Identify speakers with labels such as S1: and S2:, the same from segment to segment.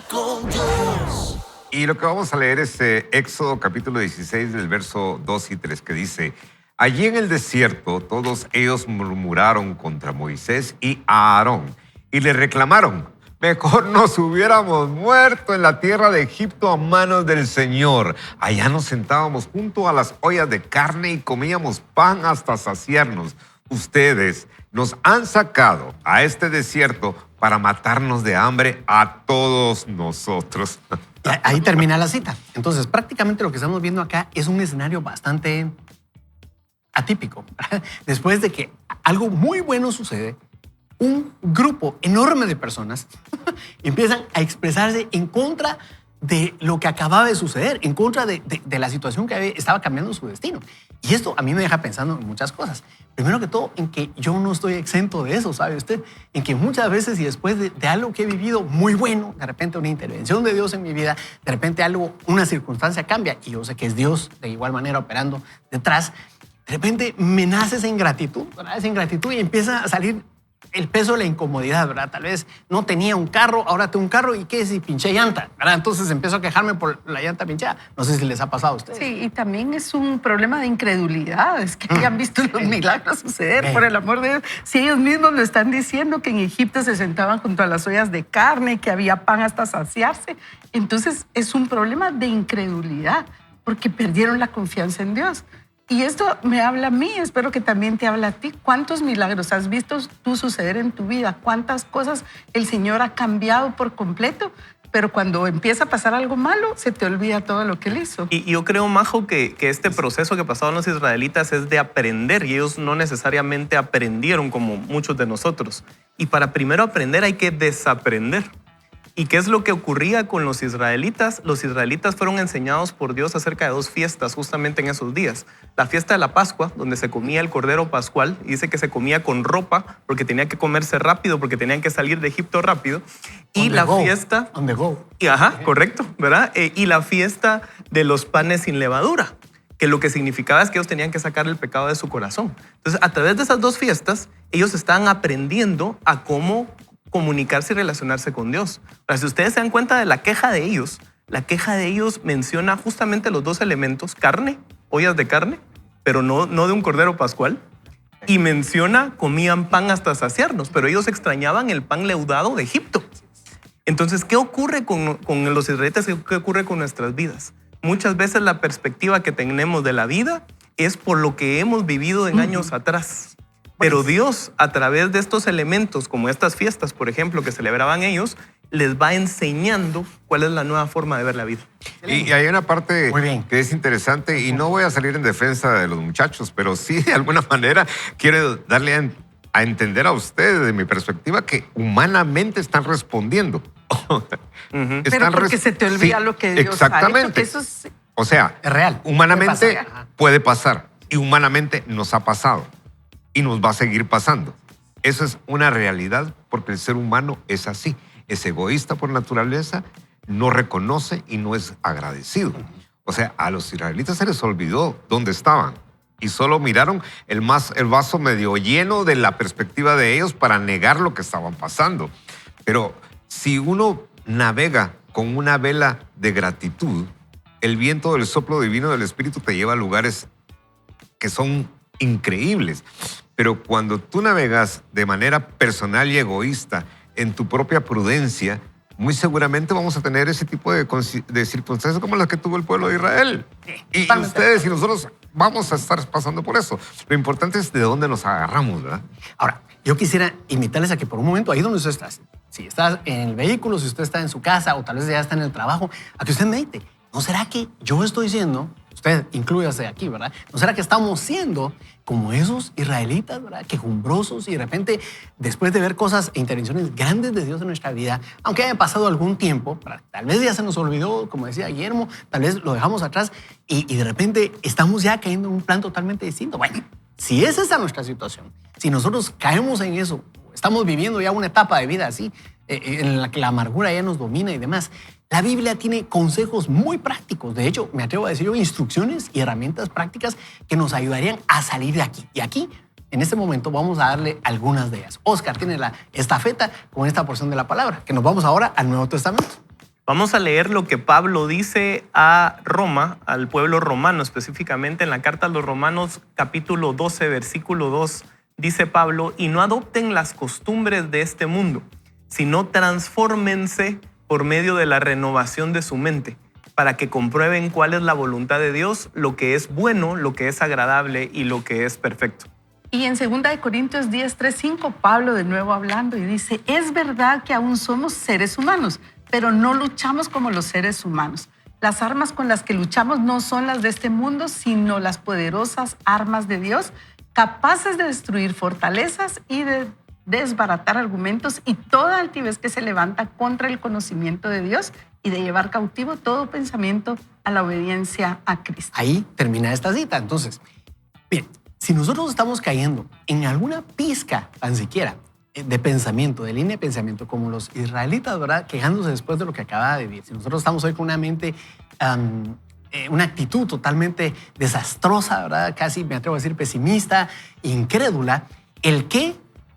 S1: con Dios.
S2: Y lo que vamos a leer es Éxodo capítulo 16 del verso 2 y 3 que dice: allí en el desierto todos ellos murmuraron contra Moisés y a Aarón y le reclamaron: mejor nos hubiéramos muerto en la tierra de Egipto a manos del Señor. Allá nos sentábamos junto a las ollas de carne y comíamos pan hasta saciarnos. Ustedes nos han sacado a este desierto para matarnos de hambre a todos nosotros.
S3: Ahí termina la cita. Entonces, prácticamente lo que estamos viendo acá es un escenario bastante atípico. Después de que algo muy bueno sucede, un grupo enorme de personas empiezan a expresarse en contra de lo que acababa de suceder, en contra de la situación que estaba cambiando su destino. Y esto a mí me deja pensando en muchas cosas. Primero que todo, en que yo no estoy exento de eso, ¿sabe usted? En que muchas veces y después de algo que he vivido muy bueno, de repente una intervención de Dios en mi vida, de repente una circunstancia cambia y yo sé que es Dios de igual manera operando detrás, de repente me nace esa ingratitud, ¿verdad? Esa ingratitud y empieza a salir el peso de la incomodidad, ¿verdad? Tal vez no tenía un carro, ahora tengo un carro y ¿qué si pinché llanta? ¿Verdad? Entonces empiezo a quejarme por la llanta pinchada. No sé si les ha pasado a ustedes.
S4: Sí, y también es un problema de incredulidad. Es que hayan visto los milagros suceder, por el amor de Dios. Si ellos mismos lo están diciendo, que en Egipto se sentaban junto a las ollas de carne, que había pan hasta saciarse. Entonces es un problema de incredulidad, porque perdieron la confianza en Dios. Y esto me habla a mí, espero que también te habla a ti. ¿Cuántos milagros has visto tú suceder en tu vida? ¿Cuántas cosas el Señor ha cambiado por completo? Pero cuando empieza a pasar algo malo, se te olvida todo lo que Él hizo.
S5: Y yo creo, Majo, que este proceso que pasaron los israelitas es de aprender, y ellos no necesariamente aprendieron como muchos de nosotros. Y para primero aprender hay que desaprender. ¿Y qué es lo que ocurría con los israelitas? Los israelitas fueron enseñados por Dios acerca de dos fiestas justamente en esos días. La fiesta de la Pascua, donde se comía el cordero pascual, y dice que se comía con ropa porque tenía que comerse rápido, porque tenían que salir de Egipto rápido. Y la fiesta...
S3: On the go.
S5: Ajá, correcto, ¿verdad? Y la fiesta de los panes sin levadura, que lo que significaba es que ellos tenían que sacar el pecado de su corazón. Entonces, a través de esas dos fiestas, ellos estaban aprendiendo a cómo comunicarse y relacionarse con Dios. Ahora, si ustedes se dan cuenta de la queja de ellos menciona justamente los dos elementos: carne, ollas de carne, pero no de un cordero pascual, y menciona comían pan hasta saciarnos, pero ellos extrañaban el pan leudado de Egipto. Entonces, ¿qué ocurre con los israelitas? ¿Qué ocurre con nuestras vidas? Muchas veces la perspectiva que tenemos de la vida es por lo que hemos vivido en años atrás. Pero Dios, a través de estos elementos, como estas fiestas, por ejemplo, que celebraban ellos, les va enseñando cuál es la nueva forma de ver la vida.
S2: Y hay una parte que es interesante, y no voy a salir en defensa de los muchachos, pero sí, de alguna manera, quiero darle a entender a ustedes, de mi perspectiva, que humanamente están respondiendo.
S4: Pero porque se te olvida lo que Dios
S2: exactamente.
S4: ha hecho. Eso es...
S2: O sea,
S3: es real.
S2: Humanamente puede pasar, y humanamente nos ha pasado. Y nos va a seguir pasando. Eso es una realidad, porque el ser humano es así. Es egoísta por naturaleza, no reconoce y no es agradecido. O sea, a los israelitas se les olvidó dónde estaban y solo miraron el vaso medio lleno de la perspectiva de ellos para negar lo que estaban pasando. Pero si uno navega con una vela de gratitud, el viento del soplo divino del Espíritu te lleva a lugares que son increíbles. Pero cuando tú navegas de manera personal y egoísta en tu propia prudencia, muy seguramente vamos a tener ese tipo de circunstancias como las que tuvo el pueblo de Israel. Y ustedes y nosotros vamos a estar pasando por eso. Lo importante es de dónde nos agarramos, ¿verdad?
S3: Ahora, yo quisiera invitarles a que por un momento, ahí donde usted está, si estás en el vehículo, si usted está en su casa o tal vez ya está en el trabajo, a que usted medite. ¿No será que yo estoy siendo, usted inclúyase aquí, ¿verdad? ¿No será que estamos siendo como esos israelitas, ¿verdad? Quejumbrosos, y de repente, después de ver cosas e intervenciones grandes de Dios en nuestra vida, aunque haya pasado algún tiempo, tal vez ya se nos olvidó, como decía Guillermo, tal vez lo dejamos atrás y de repente estamos ya cayendo en un plan totalmente distinto? Bueno, si es esa nuestra situación, si nosotros caemos en eso, estamos viviendo ya una etapa de vida así, en la que la amargura ya nos domina y demás, la Biblia tiene consejos muy prácticos. De hecho, me atrevo a decir yo, instrucciones y herramientas prácticas que nos ayudarían a salir de aquí. Y aquí, en este momento, vamos a darle algunas de ellas. Oscar tiene la estafeta con esta porción de la palabra, que nos vamos ahora al Nuevo Testamento.
S5: Vamos a leer lo que Pablo dice a Roma, al pueblo romano, específicamente en la carta a los Romanos, capítulo 12, versículo 2. Dice Pablo, y no adopten las costumbres de este mundo, sino transfórmense por medio de la renovación de su mente, para que comprueben cuál es la voluntad de Dios, lo que es bueno, lo que es agradable y lo que es perfecto.
S4: Y en 2 Corintios 10, 3, 5, Pablo de nuevo hablando y dice, es verdad que aún somos seres humanos, pero no luchamos como los seres humanos. Las armas con las que luchamos no son las de este mundo, sino las poderosas armas de Dios, capaces de destruir fortalezas y de desbaratar argumentos y toda altivez que se levanta contra el conocimiento de Dios y de llevar cautivo todo pensamiento a la obediencia a Cristo.
S3: Ahí termina esta cita. Entonces, bien, si nosotros estamos cayendo en alguna pizca, tan siquiera, de pensamiento, de línea de pensamiento, como los israelitas, ¿verdad? Quejándose después de lo que acaba de vivir. Si nosotros estamos hoy con una mente, una actitud totalmente desastrosa, ¿verdad? Casi, me atrevo a decir, pesimista, incrédula,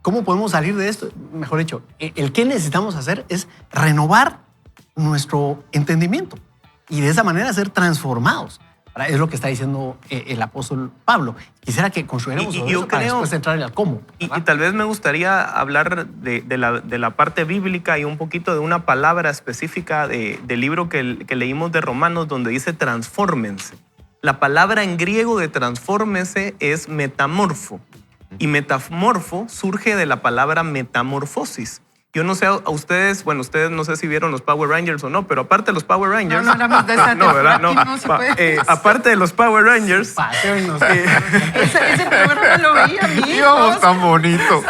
S3: ¿cómo podemos salir de esto? Mejor dicho, el que necesitamos hacer es renovar nuestro entendimiento y de esa manera ser transformados. Es lo que está diciendo el apóstol Pablo. Quisiera que construyéramos sobre eso para después entrar al cómo.
S5: Y tal vez me gustaría hablar de la parte bíblica y un poquito de una palabra específica del libro que leímos de Romanos, donde dice transfórmense. La palabra en griego de transfórmense es metamorfo. Y metamorfo surge de la palabra metamorfosis. Yo no sé a ustedes, bueno, ustedes no sé si vieron los Power Rangers o no, pero aparte de los Power Rangers...
S4: No éramos de esa
S5: no, ¿verdad? No.
S4: No se puede.
S5: Aparte de los Power Rangers...
S4: Ese programa lo veía a mí.
S2: Íbamos tan bonito.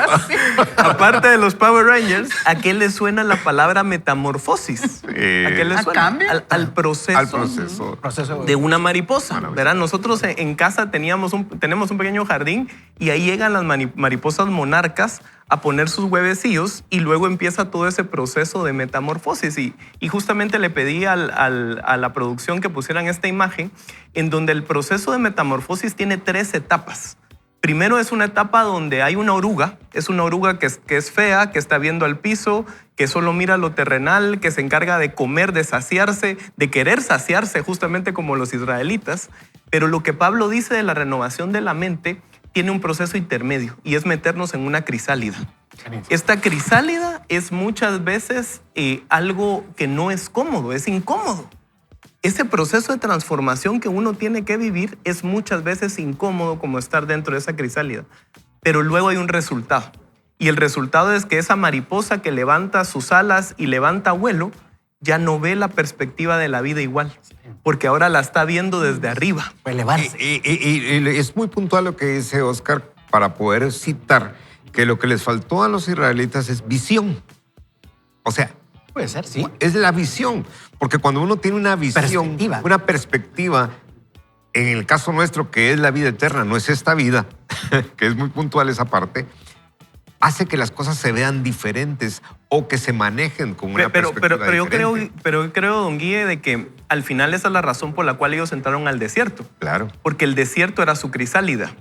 S5: Aparte de los Power Rangers, ¿a qué le suena la palabra metamorfosis? ¿A qué le
S4: ¿A
S5: suena?
S4: cambio?
S5: Al proceso.
S2: Al proceso.
S5: De una mariposa, ¿verdad? Nosotros en casa tenemos un pequeño jardín y ahí llegan las mariposas monarcas a poner sus huevecillos y luego empieza todo ese proceso de metamorfosis. Y justamente le pedí a la producción que pusieran esta imagen en donde el proceso de metamorfosis tiene 3 etapas. Primero es una etapa donde hay una oruga, es una oruga que es fea, que está viendo al piso, que solo mira lo terrenal, que se encarga de comer, de saciarse, de querer saciarse justamente como los israelitas. Pero lo que Pablo dice de la renovación de la mente tiene un proceso intermedio y es meternos en una crisálida. Esta crisálida es muchas veces algo que no es cómodo, es incómodo. Ese proceso de transformación que uno tiene que vivir es muchas veces incómodo, como estar dentro de esa crisálida. Pero luego hay un resultado. Y el resultado es que esa mariposa que levanta sus alas y levanta vuelo ya no ve la perspectiva de la vida igual, porque ahora la está viendo desde arriba.
S3: Elevarse.
S2: Y es muy puntual lo que dice Oscar para poder citar que lo que les faltó a los israelitas es visión. O sea,
S3: Puede ser, sí.
S2: es la visión. Porque cuando uno tiene una visión, una perspectiva, en el caso nuestro, que es la vida eterna, no es esta vida, que es muy puntual esa parte, hace que las cosas se vean diferentes o que se manejen con una perspectiva diferente.
S5: Pero yo creo, don Guille, de que al final esa es la razón por la cual ellos entraron al desierto.
S2: Claro.
S5: Porque el desierto era su crisálida.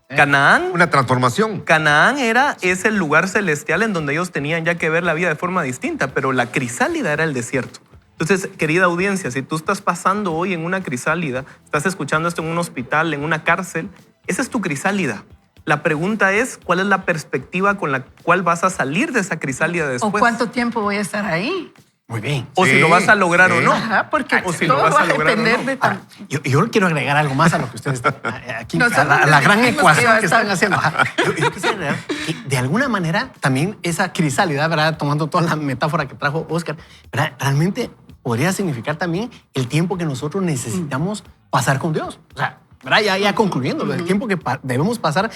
S5: Canaán.
S2: Una transformación.
S5: Canaán es el lugar celestial en donde ellos tenían ya que ver la vida de forma distinta, pero la crisálida era el desierto. Entonces, querida audiencia, si tú estás pasando hoy en una crisálida, estás escuchando esto en un hospital, en una cárcel, esa es tu crisálida. La pregunta es, ¿cuál es la perspectiva con la cual vas a salir de esa crisálida después?
S4: ¿O cuánto tiempo voy a estar ahí?
S3: Muy bien.
S5: O si lo vas a lograr o no.
S4: Ajá, porque
S5: O si
S4: todo
S5: lo vas
S4: va
S5: a lograr
S4: depender
S5: o no.
S4: de...
S3: Ahora, yo quiero agregar algo más a lo que ustedes están aquí,
S4: Nosotros
S3: a la gran
S4: dijimos
S3: ecuación
S4: que
S3: que están haciendo. Ajá. Yo quisiera agregar que de alguna manera también esa crisálida, ¿verdad? Tomando toda la metáfora que trajo Oscar, ¿verdad? Realmente podría significar también el tiempo que nosotros necesitamos pasar con Dios. O sea, ¿verdad? Ya concluyendo, el tiempo que debemos pasar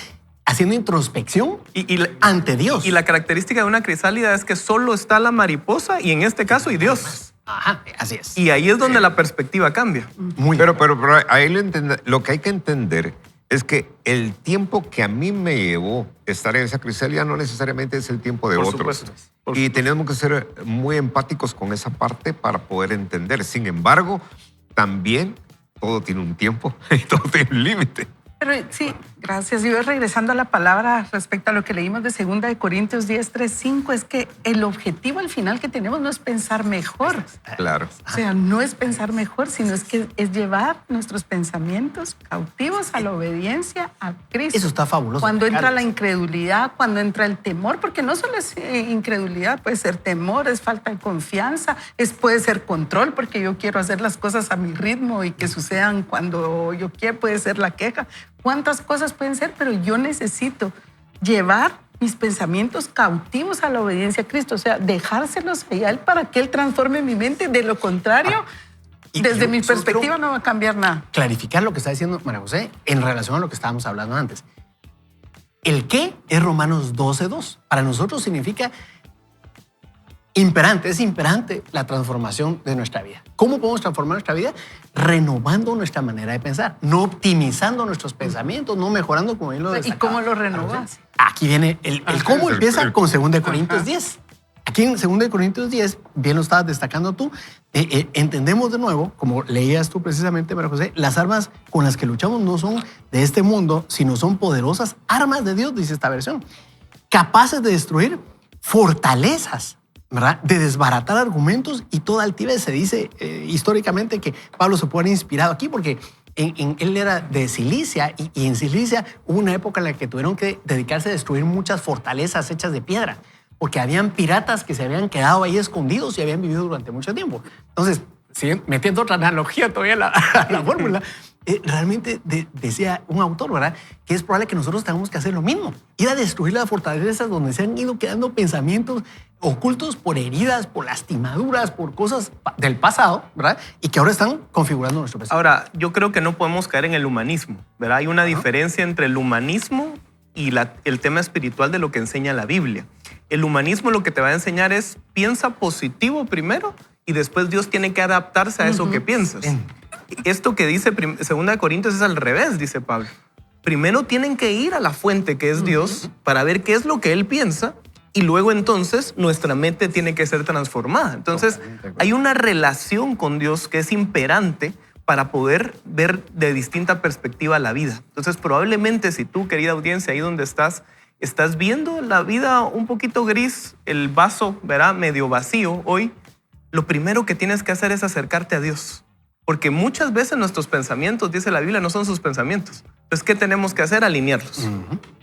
S3: haciendo introspección ante Dios.
S5: Y la característica de una crisálida es que solo está la mariposa y en este caso y Dios.
S3: Ajá, así es.
S5: Y ahí es donde la perspectiva cambia.
S3: Muy
S2: Pero ahí lo que hay que entender es que el tiempo que a mí me llevó estar en esa crisálida no necesariamente es el tiempo de
S5: Por
S2: otros.
S5: supuesto.
S2: Y tenemos que ser muy empáticos con esa parte para poder entender. Sin embargo, también todo tiene un tiempo y todo tiene un límite.
S4: Pero sí, gracias. Y regresando a la palabra respecto a lo que leímos de 2 Corintios 10, 3, 5, es que el objetivo al final que tenemos no es pensar mejor.
S2: Claro.
S4: O sea, no es pensar mejor, sino es llevar nuestros pensamientos cautivos a la obediencia a Cristo.
S3: Eso está fabuloso.
S4: Cuando entra la
S3: Carlos.
S4: incredulidad, cuando entra el temor, porque no solo es incredulidad, puede ser temor, es falta de confianza, puede ser control, porque yo quiero hacer las cosas a mi ritmo y que sucedan cuando yo quiero, puede ser la queja. ¿Cuántas cosas pueden ser? Pero yo necesito llevar mis pensamientos cautivos a la obediencia a Cristo, o sea, dejárselos a Él para que Él transforme mi mente. De lo contrario,
S3: Y
S4: desde
S3: yo
S4: mi
S3: solo
S4: perspectiva
S3: quiero
S4: no va a cambiar nada.
S3: clarificar lo que está diciendo María José en relación a lo que estábamos hablando antes. El qué es Romanos 12:2. Para nosotros significa imperante, es imperante la transformación de nuestra vida. ¿Cómo podemos transformar nuestra vida? Renovando nuestra manera de pensar, no optimizando nuestros pensamientos, no mejorando como bien lo
S4: ¿Y
S3: destacaba
S4: cómo lo
S3: María José.
S4: renovas?
S3: Aquí viene el cómo empieza con 2 Corintios 10. Aquí en 2 Corintios 10, bien lo estabas destacando tú, entendemos de nuevo, como leías tú precisamente, María José, las armas con las que luchamos no son de este mundo, sino son poderosas armas de Dios, dice esta versión, capaces de destruir fortalezas, ¿verdad? De desbaratar argumentos y toda altivez. Se dice históricamente que Pablo se puede haber inspirado aquí porque él era de Cilicia y en Cilicia hubo una época en la que tuvieron que dedicarse a destruir muchas fortalezas hechas de piedra porque habían piratas que se habían quedado ahí escondidos y habían vivido durante mucho tiempo. Entonces, metiendo otra analogía todavía a la fórmula, realmente decía un autor, ¿verdad?, que es probable que nosotros tengamos que hacer lo mismo, ir a destruir las fortalezas donde se han ido quedando pensamientos ocultos por heridas, por lastimaduras, por cosas del pasado, ¿verdad?, y que ahora están configurando nuestro pensamiento.
S5: Ahora, yo creo que no podemos caer en el humanismo, ¿verdad? Hay una diferencia entre el humanismo y el tema espiritual de lo que enseña la Biblia. El humanismo lo que te va a enseñar es piensa positivo primero y después Dios tiene que adaptarse a eso que piensas. Esto que dice 2 Corintios es al revés, dice Pablo. Primero tienen que ir a la fuente que es Dios para ver qué es lo que Él piensa y luego entonces nuestra mente tiene que ser transformada. Entonces hay una relación con Dios que es imperante para poder ver de distinta perspectiva la vida. Entonces probablemente si tú, querida audiencia, ahí donde estás viendo la vida un poquito gris, el vaso, ¿verdad?, medio vacío hoy, lo primero que tienes que hacer es acercarte a Dios. Porque muchas veces nuestros pensamientos, dice la Biblia, no son sus pensamientos. Entonces, ¿qué tenemos que hacer? Alinearlos.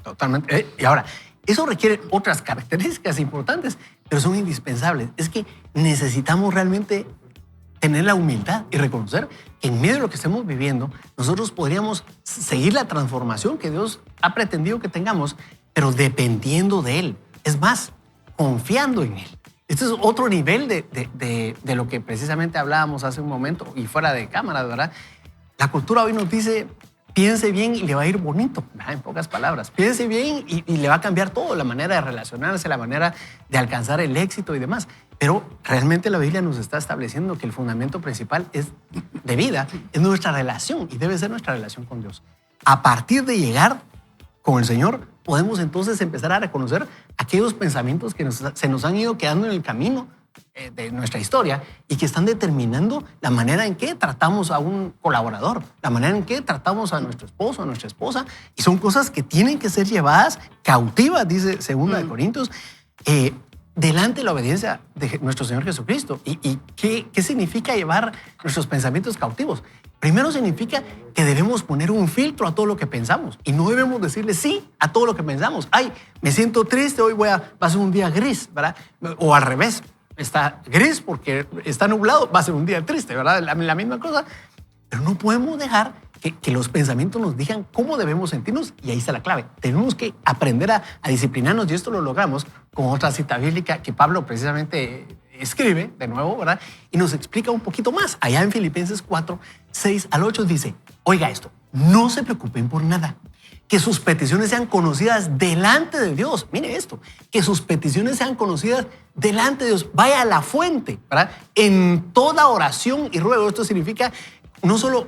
S3: Totalmente. Y ahora, eso requiere otras características importantes, pero son indispensables. Es que necesitamos realmente tener la humildad y reconocer que en medio de lo que estemos viviendo, nosotros podríamos seguir la transformación que Dios ha pretendido que tengamos, pero dependiendo de Él. Es más, confiando en Él. Este es otro nivel de lo que precisamente hablábamos hace un momento y fuera de cámara, ¿verdad? La cultura hoy nos dice, piense bien y le va a ir bonito, ¿verdad? En pocas palabras. Piense bien y le va a cambiar todo, la manera de relacionarse, la manera de alcanzar el éxito y demás. Pero realmente la Biblia nos está estableciendo que el fundamento principal de vida es nuestra relación y debe ser nuestra relación con Dios. A partir de llegar con el Señor, podemos entonces empezar a reconocer aquellos pensamientos que se nos han ido quedando en el camino de nuestra historia y que están determinando la manera en que tratamos a un colaborador, la manera en que tratamos a nuestro esposo, a nuestra esposa. Y son cosas que tienen que ser llevadas cautivas, dice 2 Corintios, delante de la obediencia de nuestro Señor Jesucristo. ¿Y qué significa llevar nuestros pensamientos cautivos? Primero significa que debemos poner un filtro a todo lo que pensamos y no debemos decirle sí a todo lo que pensamos. Ay, me siento triste, hoy va a ser un día gris, ¿verdad? O al revés, está gris porque está nublado, va a ser un día triste, ¿verdad? La misma cosa. Pero no podemos dejar que los pensamientos nos digan cómo debemos sentirnos y ahí está la clave. Tenemos que aprender a disciplinarnos y esto lo logramos con otra cita bíblica que Pablo precisamente escribe de nuevo, ¿verdad? Y nos explica un poquito más. Allá en Filipenses 4, 6 al 8 dice, oiga esto, no se preocupen por nada, que sus peticiones sean conocidas delante de Dios. Mire esto, que sus peticiones sean conocidas delante de Dios. Vaya a la fuente, ¿verdad? En toda oración y ruego. Esto significa no solo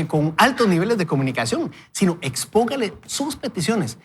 S3: con altos niveles de comunicación, sino expóngale sus peticiones.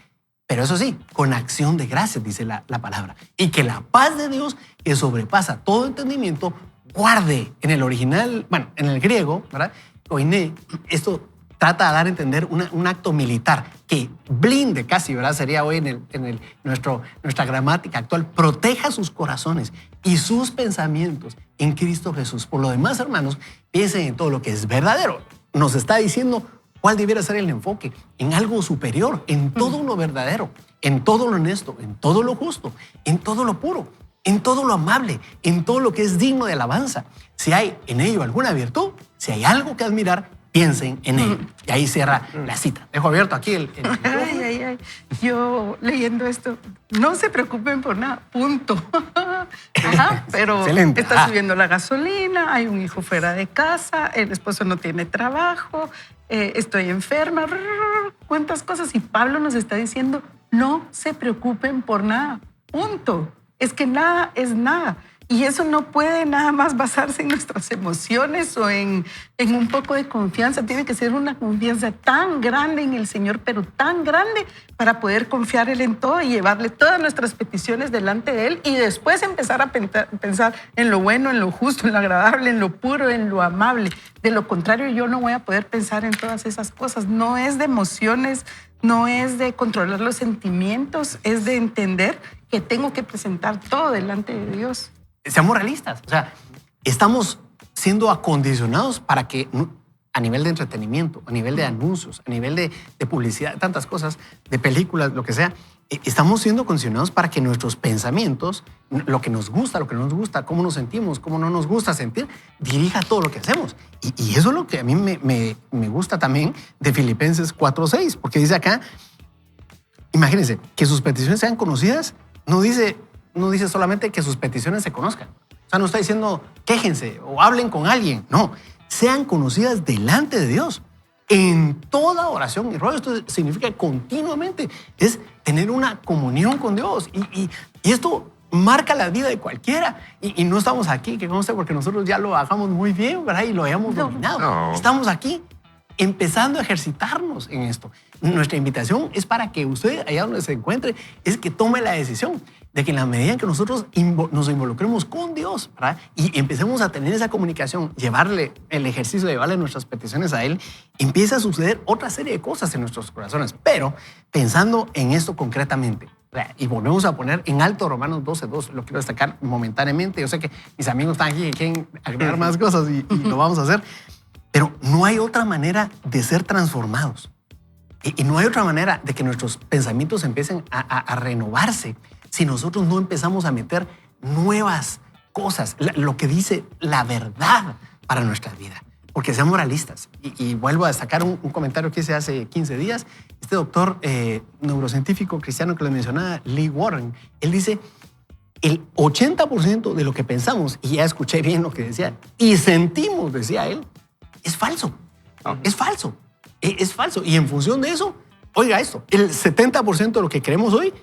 S3: Pero eso sí, con acción de gracias, dice la palabra. Y que la paz de Dios, que sobrepasa todo entendimiento, guarde en el original, bueno, en el griego, ¿verdad? Koiné, esto trata de dar a entender un acto militar que blinde casi, ¿verdad? Sería hoy en nuestra gramática actual, proteja sus corazones y sus pensamientos en Cristo Jesús. Por lo demás, hermanos, piensen en todo lo que es verdadero. Nos está diciendo cuál debiera ser el enfoque, en algo superior, en todo lo verdadero, en todo lo honesto, en todo lo justo, en todo lo puro, en todo lo amable, en todo lo que es digno de alabanza. Si hay en ello alguna virtud, si hay algo que admirar, piensen en ello. Y ahí cierra la cita. Dejo abierto aquí el
S4: Ay, ay, ay. Yo leyendo esto, no se preocupen por nada, punto. Ajá, pero
S3: Excelente.
S4: está
S3: Ajá.
S4: subiendo la gasolina, hay un hijo fuera de casa, el esposo no tiene trabajo, estoy enferma, cuántas cosas. Y Pablo nos está diciendo, no se preocupen por nada, punto. Es que nada es nada. Y eso no puede nada más basarse en nuestras emociones o en un poco de confianza. Tiene que ser una confianza tan grande en el Señor, pero tan grande para poder confiar Él en todo y llevarle todas nuestras peticiones delante de Él y después empezar a pensar en lo bueno, en lo justo, en lo agradable, en lo puro, en lo amable. De lo contrario, yo no voy a poder pensar en todas esas cosas. No es de emociones, no es de controlar los sentimientos, es de entender que tengo que presentar todo delante de Dios.
S3: Seamos realistas. O sea, estamos siendo acondicionados para que a nivel de entretenimiento, a nivel de anuncios, a nivel de publicidad, tantas cosas, de películas, lo que sea, estamos siendo condicionados para que nuestros pensamientos, lo que nos gusta, lo que no nos gusta, cómo nos sentimos, cómo no nos gusta sentir, dirija todo lo que hacemos. Y eso es lo que a mí me gusta también de Filipenses 4:6, porque dice acá, imagínense, que sus peticiones sean conocidas, no dice solamente que sus peticiones se conozcan. O sea, no está diciendo quéjense o hablen con alguien. No, sean conocidas delante de Dios en toda oración y ruego. Esto significa continuamente, es tener una comunión con Dios. Y esto marca la vida de cualquiera. Y no estamos aquí, que conste, porque nosotros ya lo hagamos muy bien, ¿verdad? Y lo hayamos dominado.
S2: No.
S3: Estamos aquí empezando a ejercitarnos en esto. Nuestra invitación es para que usted, allá donde se encuentre, es que tome la decisión de que en la medida en que nosotros nos involucremos con Dios, ¿verdad? Y empecemos a tener esa comunicación, llevarle el ejercicio de llevarle nuestras peticiones a Él, empieza a suceder otra serie de cosas en nuestros corazones. Pero pensando en esto concretamente, ¿verdad? Y volvemos a poner en alto Romanos 12:2, lo quiero destacar momentáneamente. Yo sé que mis amigos están aquí y quieren agregar más cosas y lo vamos a hacer. Pero no hay otra manera de ser transformados. Y no hay otra manera de que nuestros pensamientos empiecen a renovarse si nosotros no empezamos a meter nuevas cosas, lo que dice la verdad para nuestra vida. Porque seamos realistas. Y vuelvo a destacar un comentario que hice hace 15 días. Este doctor neurocientífico cristiano que les mencionaba, Lee Warren, él dice, el 80% de lo que pensamos, y ya escuché bien lo que decía, y sentimos, decía él, es falso. Es falso. Es falso. Y en función de eso, oiga esto, el 70% de lo que creemos hoy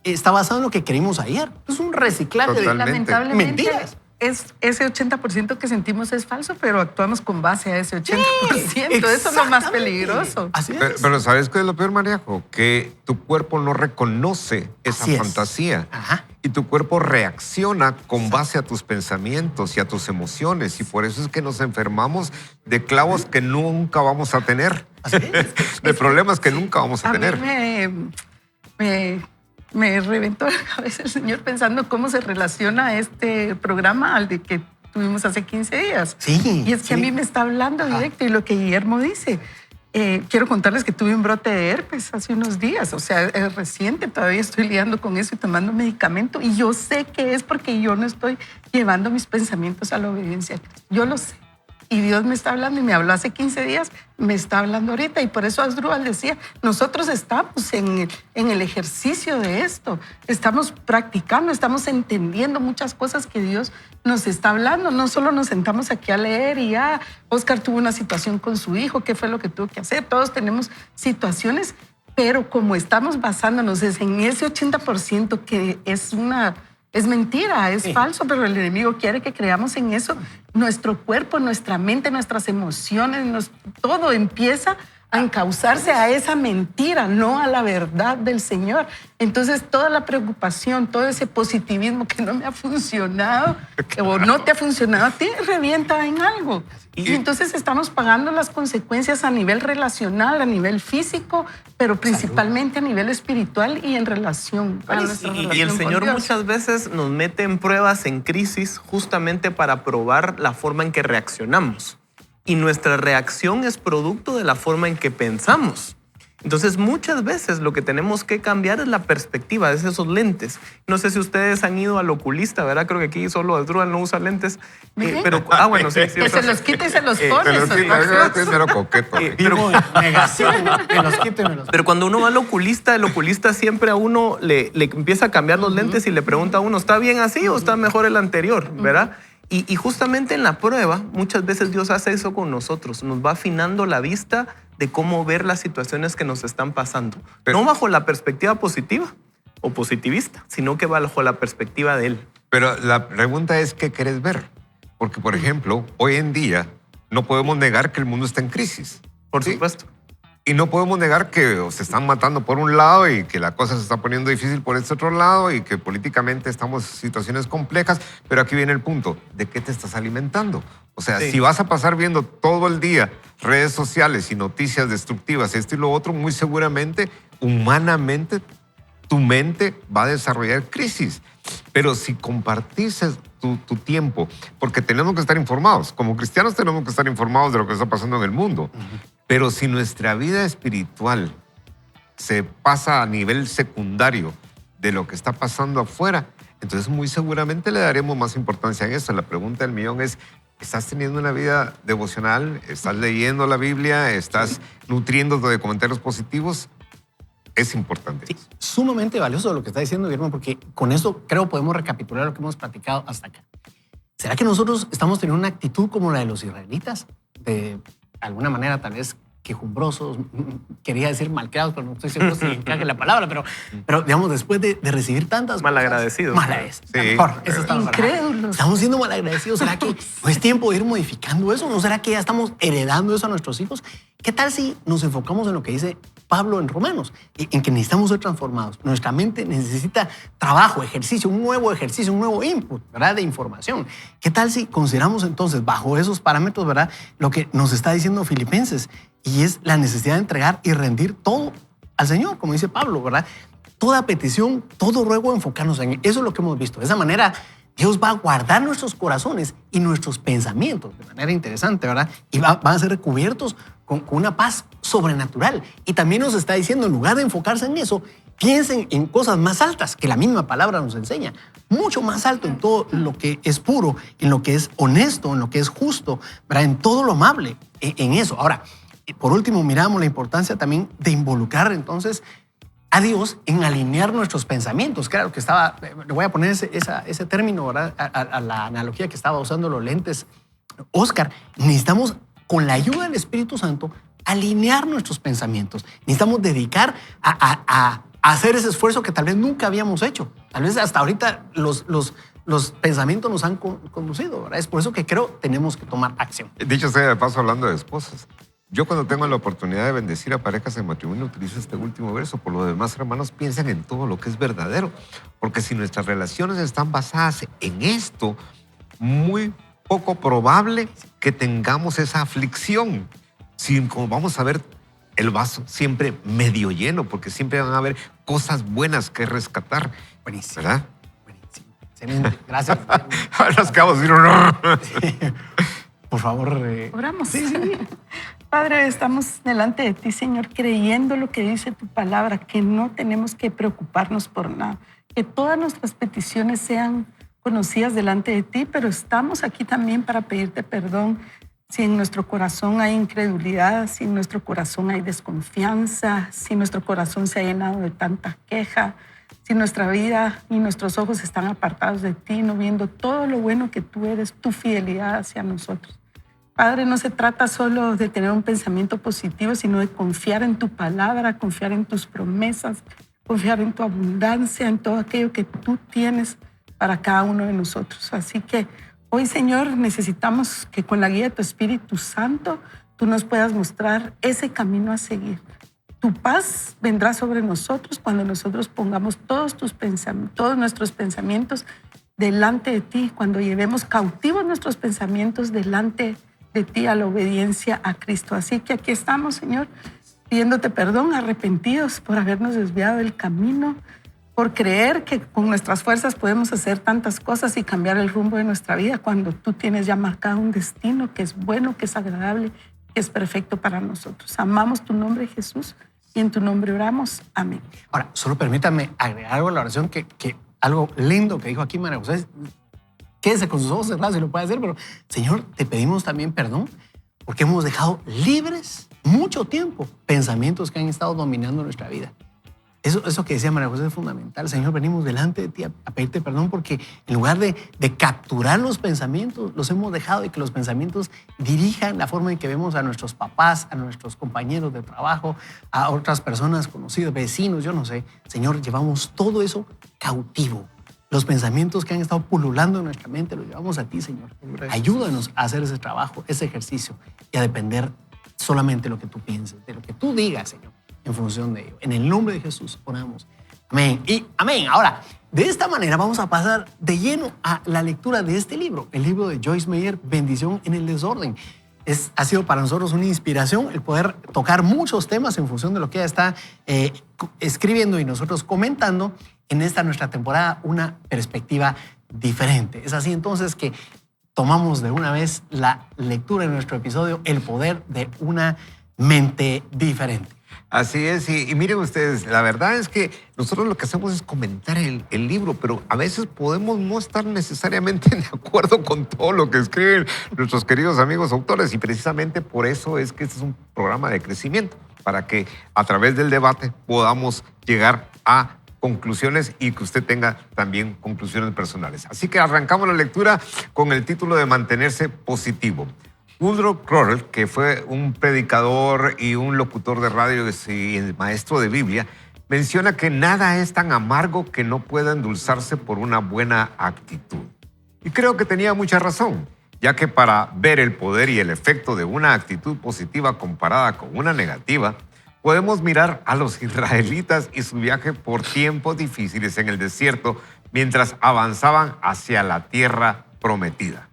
S3: está basado en lo que creímos ayer. Es un reciclaje
S2: Totalmente.
S3: de
S4: Lamentablemente,
S3: mentiras.
S4: ese 80% que sentimos es falso, pero actuamos con base a ese 80%. Eso es lo más
S3: Exactamente.
S4: peligroso.
S3: Así es.
S2: Pero ¿sabes qué es lo peor, Mariajo? Que tu cuerpo no reconoce esa
S3: Así es.
S2: fantasía.
S3: Ajá.
S2: Y tu cuerpo reacciona con base a tus pensamientos y a tus emociones. Y por eso es que nos enfermamos de clavos que nunca vamos a tener.
S3: Así es.
S2: De problemas que nunca vamos a
S4: A
S2: tener.
S4: mí me reventó la cabeza el Señor pensando cómo se relaciona este programa al de que tuvimos hace 15 días.
S3: Sí,
S4: Y es que
S3: sí.
S4: a mí me está hablando directo y lo que Guillermo dice. Quiero contarles que tuve un brote de herpes hace unos días, o sea, es reciente, todavía estoy lidiando con eso y tomando medicamento y yo sé que es porque yo no estoy llevando mis pensamientos a la obediencia a Cristo. Yo lo sé. Y Dios me está hablando y me habló hace 15 días, me está hablando ahorita. Y por eso Asdrúbal decía, nosotros estamos en el ejercicio de esto, estamos practicando, estamos entendiendo muchas cosas que Dios nos está hablando. No solo nos sentamos aquí a leer y ya, Oscar tuvo una situación con su hijo, ¿qué fue lo que tuvo que hacer? Todos tenemos situaciones, pero como estamos basándonos en ese 80% que es mentira, es falso, pero el enemigo quiere que creamos en eso. Nuestro cuerpo, nuestra mente, nuestras emociones, todo empieza a encauzarse a esa mentira, no a la verdad del Señor. Entonces, toda la preocupación, todo ese positivismo que no me ha funcionado o no te ha funcionado a ti, revienta en algo. Y entonces estamos pagando las consecuencias a nivel relacional, a nivel físico, pero principalmente a nivel espiritual y en relación a nuestra
S5: Y el
S4: relación con
S5: Señor
S4: Dios.
S5: muchas veces nos mete en pruebas, en crisis, justamente para probar la forma en que reaccionamos. Y nuestra reacción es producto de la forma en que pensamos. Entonces, muchas veces lo que tenemos que cambiar es la perspectiva, es esos lentes. No sé si ustedes han ido al oculista, ¿verdad? Creo que aquí solo Asdrúbal no usa lentes. Pero, bueno, sí.
S4: Que se los quita y se los pone.
S2: Pero sí, es mero coqueto.
S3: Vivo en negación, me los quito y me los
S5: Pero cuando uno va al oculista, el oculista siempre a uno le empieza a cambiar los lentes y le pregunta a uno, ¿está bien así o está mejor el anterior? ¿Verdad? Y justamente en la prueba, muchas veces Dios hace eso con nosotros. Nos va afinando la vista de cómo ver las situaciones que nos están pasando.
S2: Pero-
S5: No bajo la perspectiva positiva o positivista, sino que bajo la perspectiva de Él.
S2: Pero la pregunta es, ¿qué querés ver? Porque, por ejemplo, hoy en día no podemos negar que el mundo está en crisis.
S5: Por
S2: ¿sí?
S5: supuesto.
S2: Y no podemos negar que se están matando por un lado y que la cosa se está poniendo difícil por este otro lado y que políticamente estamos en situaciones complejas. Pero aquí viene el punto, ¿de qué te estás alimentando? O sea,
S5: Sí.
S2: si vas a pasar viendo todo el día redes sociales y noticias destructivas, esto y lo otro, muy seguramente, humanamente, tu mente va a desarrollar crisis. Pero si compartís tu tiempo, porque tenemos que estar informados, como cristianos tenemos que estar informados de lo que está pasando en el mundo, pero si nuestra vida espiritual se pasa a nivel secundario de lo que está pasando afuera, entonces muy seguramente le daremos más importancia a eso. La pregunta del millón es, ¿estás teniendo una vida devocional? ¿Estás leyendo la Biblia? ¿Estás nutriéndote de comentarios positivos? Es importante.
S3: Sí, sumamente valioso lo que está diciendo Guillermo, porque con eso creo podemos recapitular lo que hemos platicado hasta acá. ¿Será que nosotros estamos teniendo una actitud como la de los israelitas? De alguna manera tal vez quejumbrosos, quería decir malcriados, pero no estoy seguro si encaje la palabra, pero digamos, después de recibir tantas
S5: Malagradecidos.
S3: malagradecidos.
S2: Sí.
S3: Mejor, eso está mejor.
S4: Incrédulos.
S3: Estamos siendo malagradecidos. ¿Será que no es tiempo de ir modificando eso? ¿No será que ya estamos heredando eso a nuestros hijos? ¿Qué tal si nos enfocamos en lo que dice Pablo en Romanos? En que necesitamos ser transformados. Nuestra mente necesita trabajo, ejercicio, un nuevo input, ¿verdad? De información. ¿Qué tal si consideramos entonces, bajo esos parámetros, ¿verdad? Lo que nos está diciendo Filipenses, y es la necesidad de entregar y rendir todo al Señor, como dice Pablo, ¿verdad? Toda petición, todo ruego, enfocarnos en él. Eso es lo que hemos visto. De esa manera, Dios va a guardar nuestros corazones y nuestros pensamientos de manera interesante, ¿verdad? Y van a ser recubiertos con una paz sobrenatural. Y también nos está diciendo, en lugar de enfocarse en eso, piensen en cosas más altas que la misma palabra nos enseña. Mucho más alto en todo lo que es puro, en lo que es honesto, en lo que es justo, ¿verdad? En todo lo amable, en eso. Ahora, por último, miramos la importancia también de involucrar entonces a Dios en alinear nuestros pensamientos. Claro que le voy a poner ese término, ¿verdad? A la analogía que estaba usando los lentes Oscar. Necesitamos, con la ayuda del Espíritu Santo, alinear nuestros pensamientos. Necesitamos dedicar a hacer ese esfuerzo que tal vez nunca habíamos hecho. Tal vez hasta ahorita los pensamientos nos han conducido, ¿verdad? Es por eso que creo tenemos que tomar acción.
S2: Dicho sea de paso, hablando de esposas, yo cuando tengo la oportunidad de bendecir a parejas en matrimonio utilizo este último verso. Por lo demás, hermanos, piensen en todo lo que es verdadero. Porque si nuestras relaciones están basadas en esto, muy poco probable que tengamos esa aflicción. Si como vamos a ver el vaso siempre medio lleno, porque siempre van a haber cosas buenas que rescatar.
S3: Buenísimo.
S2: ¿Verdad?
S3: Buenísimo. Excelente. Gracias.
S2: Nos quedamos sin honor.
S3: Por favor.
S4: Oramos. Padre, estamos delante de ti, Señor, creyendo lo que dice tu palabra, que no tenemos que preocuparnos por nada, que todas nuestras peticiones sean conocidas delante de ti, pero estamos aquí también para pedirte perdón si en nuestro corazón hay incredulidad, si en nuestro corazón hay desconfianza, si nuestro corazón se ha llenado de tanta queja, si nuestra vida y nuestros ojos están apartados de ti, no viendo todo lo bueno que tú eres, tu fidelidad hacia nosotros. Padre, no se trata solo de tener un pensamiento positivo, sino de confiar en tu palabra, confiar en tus promesas, confiar en tu abundancia, en todo aquello que tú tienes para cada uno de nosotros. Así que hoy, Señor, necesitamos que con la guía de tu Espíritu Santo tú nos puedas mostrar ese camino a seguir. Tu paz vendrá sobre nosotros cuando nosotros pongamos todos nuestros pensamientos delante de ti, cuando llevemos cautivos nuestros pensamientos delante de ti a la obediencia a Cristo. Así que aquí estamos, Señor, pidiéndote perdón, arrepentidos por habernos desviado del camino, por creer que con nuestras fuerzas podemos hacer tantas cosas y cambiar el rumbo de nuestra vida cuando tú tienes ya marcado un destino que es bueno, que es agradable, que es perfecto para nosotros. Amamos tu nombre, Jesús, y en tu nombre oramos. Amén.
S3: Ahora, solo permítame agregar algo a la oración que algo lindo que dijo aquí María José. Quédese con sus ojos cerrados si lo puede hacer, pero Señor, te pedimos también perdón porque hemos dejado libres mucho tiempo pensamientos que han estado dominando nuestra vida. Eso que decía María José es fundamental. Señor, venimos delante de ti a pedirte perdón porque en lugar de capturar los pensamientos, los hemos dejado y que los pensamientos dirijan la forma en que vemos a nuestros papás, a nuestros compañeros de trabajo, a otras personas conocidas, vecinos, yo no sé. Señor, llevamos todo eso cautivo. Los pensamientos que han estado pululando en nuestra mente los llevamos a ti, Señor. Ayúdanos a hacer ese trabajo, ese ejercicio y a depender solamente de lo que tú pienses, de lo que tú digas, Señor, en función de ello. En el nombre de Jesús oramos. Amén y amén. Ahora, de esta manera vamos a pasar de lleno a la lectura de este libro, el libro de Joyce Meyer, Bendición en el desorden. Ha sido para nosotros una inspiración el poder tocar muchos temas en función de lo que ella está escribiendo y nosotros comentando en esta nuestra temporada una perspectiva diferente. Es así entonces que tomamos de una vez la lectura de nuestro episodio, El poder de una mente diferente.
S2: Así es, y miren ustedes, la verdad es que nosotros lo que hacemos es comentar el libro, pero a veces podemos no estar necesariamente de acuerdo con todo lo que escriben nuestros queridos amigos autores, y precisamente por eso es que este es un programa de crecimiento, para que a través del debate podamos llegar a conclusiones y que usted tenga también conclusiones personales. Así que arrancamos la lectura con el título de Mantenerse positivo. Woodrow Crowell, que fue un predicador y un locutor de radio y el maestro de Biblia, menciona que nada es tan amargo que no pueda endulzarse por una buena actitud. Y creo que tenía mucha razón, ya que para ver el poder y el efecto de una actitud positiva comparada con una negativa, podemos mirar a los israelitas y su viaje por tiempos difíciles en el desierto mientras avanzaban hacia la tierra prometida.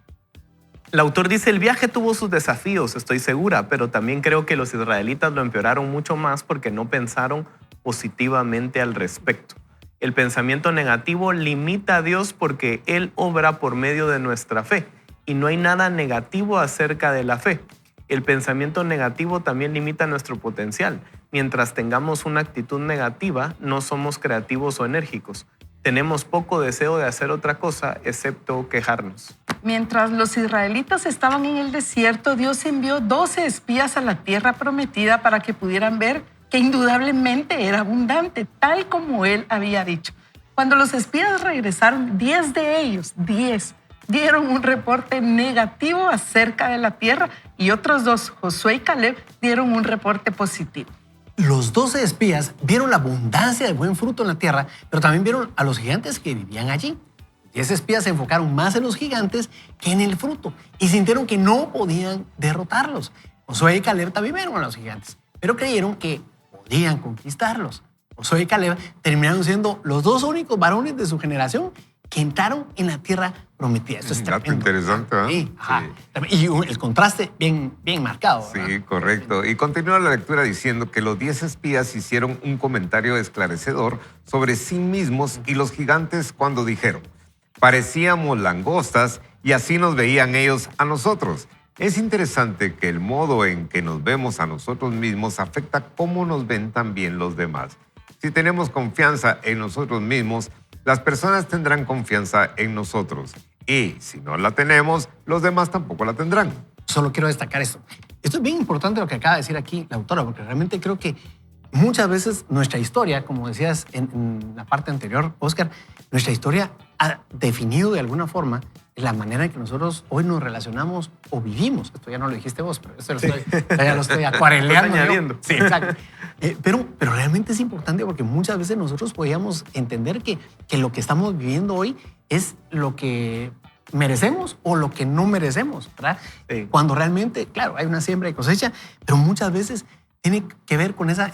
S5: El autor dice, el viaje tuvo sus desafíos, estoy segura, pero también creo que los israelitas lo empeoraron mucho más porque no pensaron positivamente al respecto. El pensamiento negativo limita a Dios porque Él obra por medio de nuestra fe y no hay nada negativo acerca de la fe. El pensamiento negativo también limita nuestro potencial. Mientras tengamos una actitud negativa, no somos creativos o enérgicos. Tenemos poco deseo de hacer otra cosa excepto quejarnos.
S4: Mientras los israelitas estaban en el desierto, Dios envió 12 espías a la tierra prometida para que pudieran ver que indudablemente era abundante, tal como Él había dicho. Cuando los espías regresaron, 10 de ellos, 10, dieron un reporte negativo acerca de la tierra y otros 2, Josué y Caleb, dieron un reporte positivo.
S3: Los 12 espías vieron la abundancia de buen fruto en la tierra, pero también vieron a los gigantes que vivían allí. 10 espías se enfocaron más en los gigantes que en el fruto y sintieron que no podían derrotarlos. Josué y Caleb también vieron a los gigantes, pero creyeron que podían conquistarlos. Josué y Caleb terminaron siendo los 2 únicos varones de su generación que entraron en la tierra prometida. Esto es
S2: Un dato
S3: tremendo.
S2: interesante, ¿eh?
S3: Sí, ajá.
S2: Sí.
S3: Y el contraste bien marcado, ¿verdad?
S2: Sí, correcto. Y continúa la lectura diciendo que los 10 espías hicieron un comentario esclarecedor sobre sí mismos y los gigantes cuando dijeron, parecíamos langostas y así nos veían ellos a nosotros. Es interesante que el modo en que nos vemos a nosotros mismos afecta cómo nos ven también los demás. Si tenemos confianza en nosotros mismos, las personas tendrán confianza en nosotros. Y si no la tenemos, los demás tampoco la tendrán.
S3: Solo quiero destacar esto. Esto es bien importante lo que acaba de decir aquí la autora, porque realmente creo que muchas veces nuestra historia, como decías en la parte anterior, Oscar, nuestra historia ha definido de alguna forma la manera en que nosotros hoy nos relacionamos o vivimos. Esto ya no lo dijiste vos, pero esto ya lo estoy acuareleando.
S5: Estás añadiendo.
S3: Sí, exacto. Pero realmente es importante porque muchas veces nosotros podíamos entender que lo que estamos viviendo hoy es lo que merecemos o lo que no merecemos, ¿verdad?
S5: Sí.
S3: Cuando realmente, claro, hay una siembra y cosecha, pero muchas veces tiene que ver con esa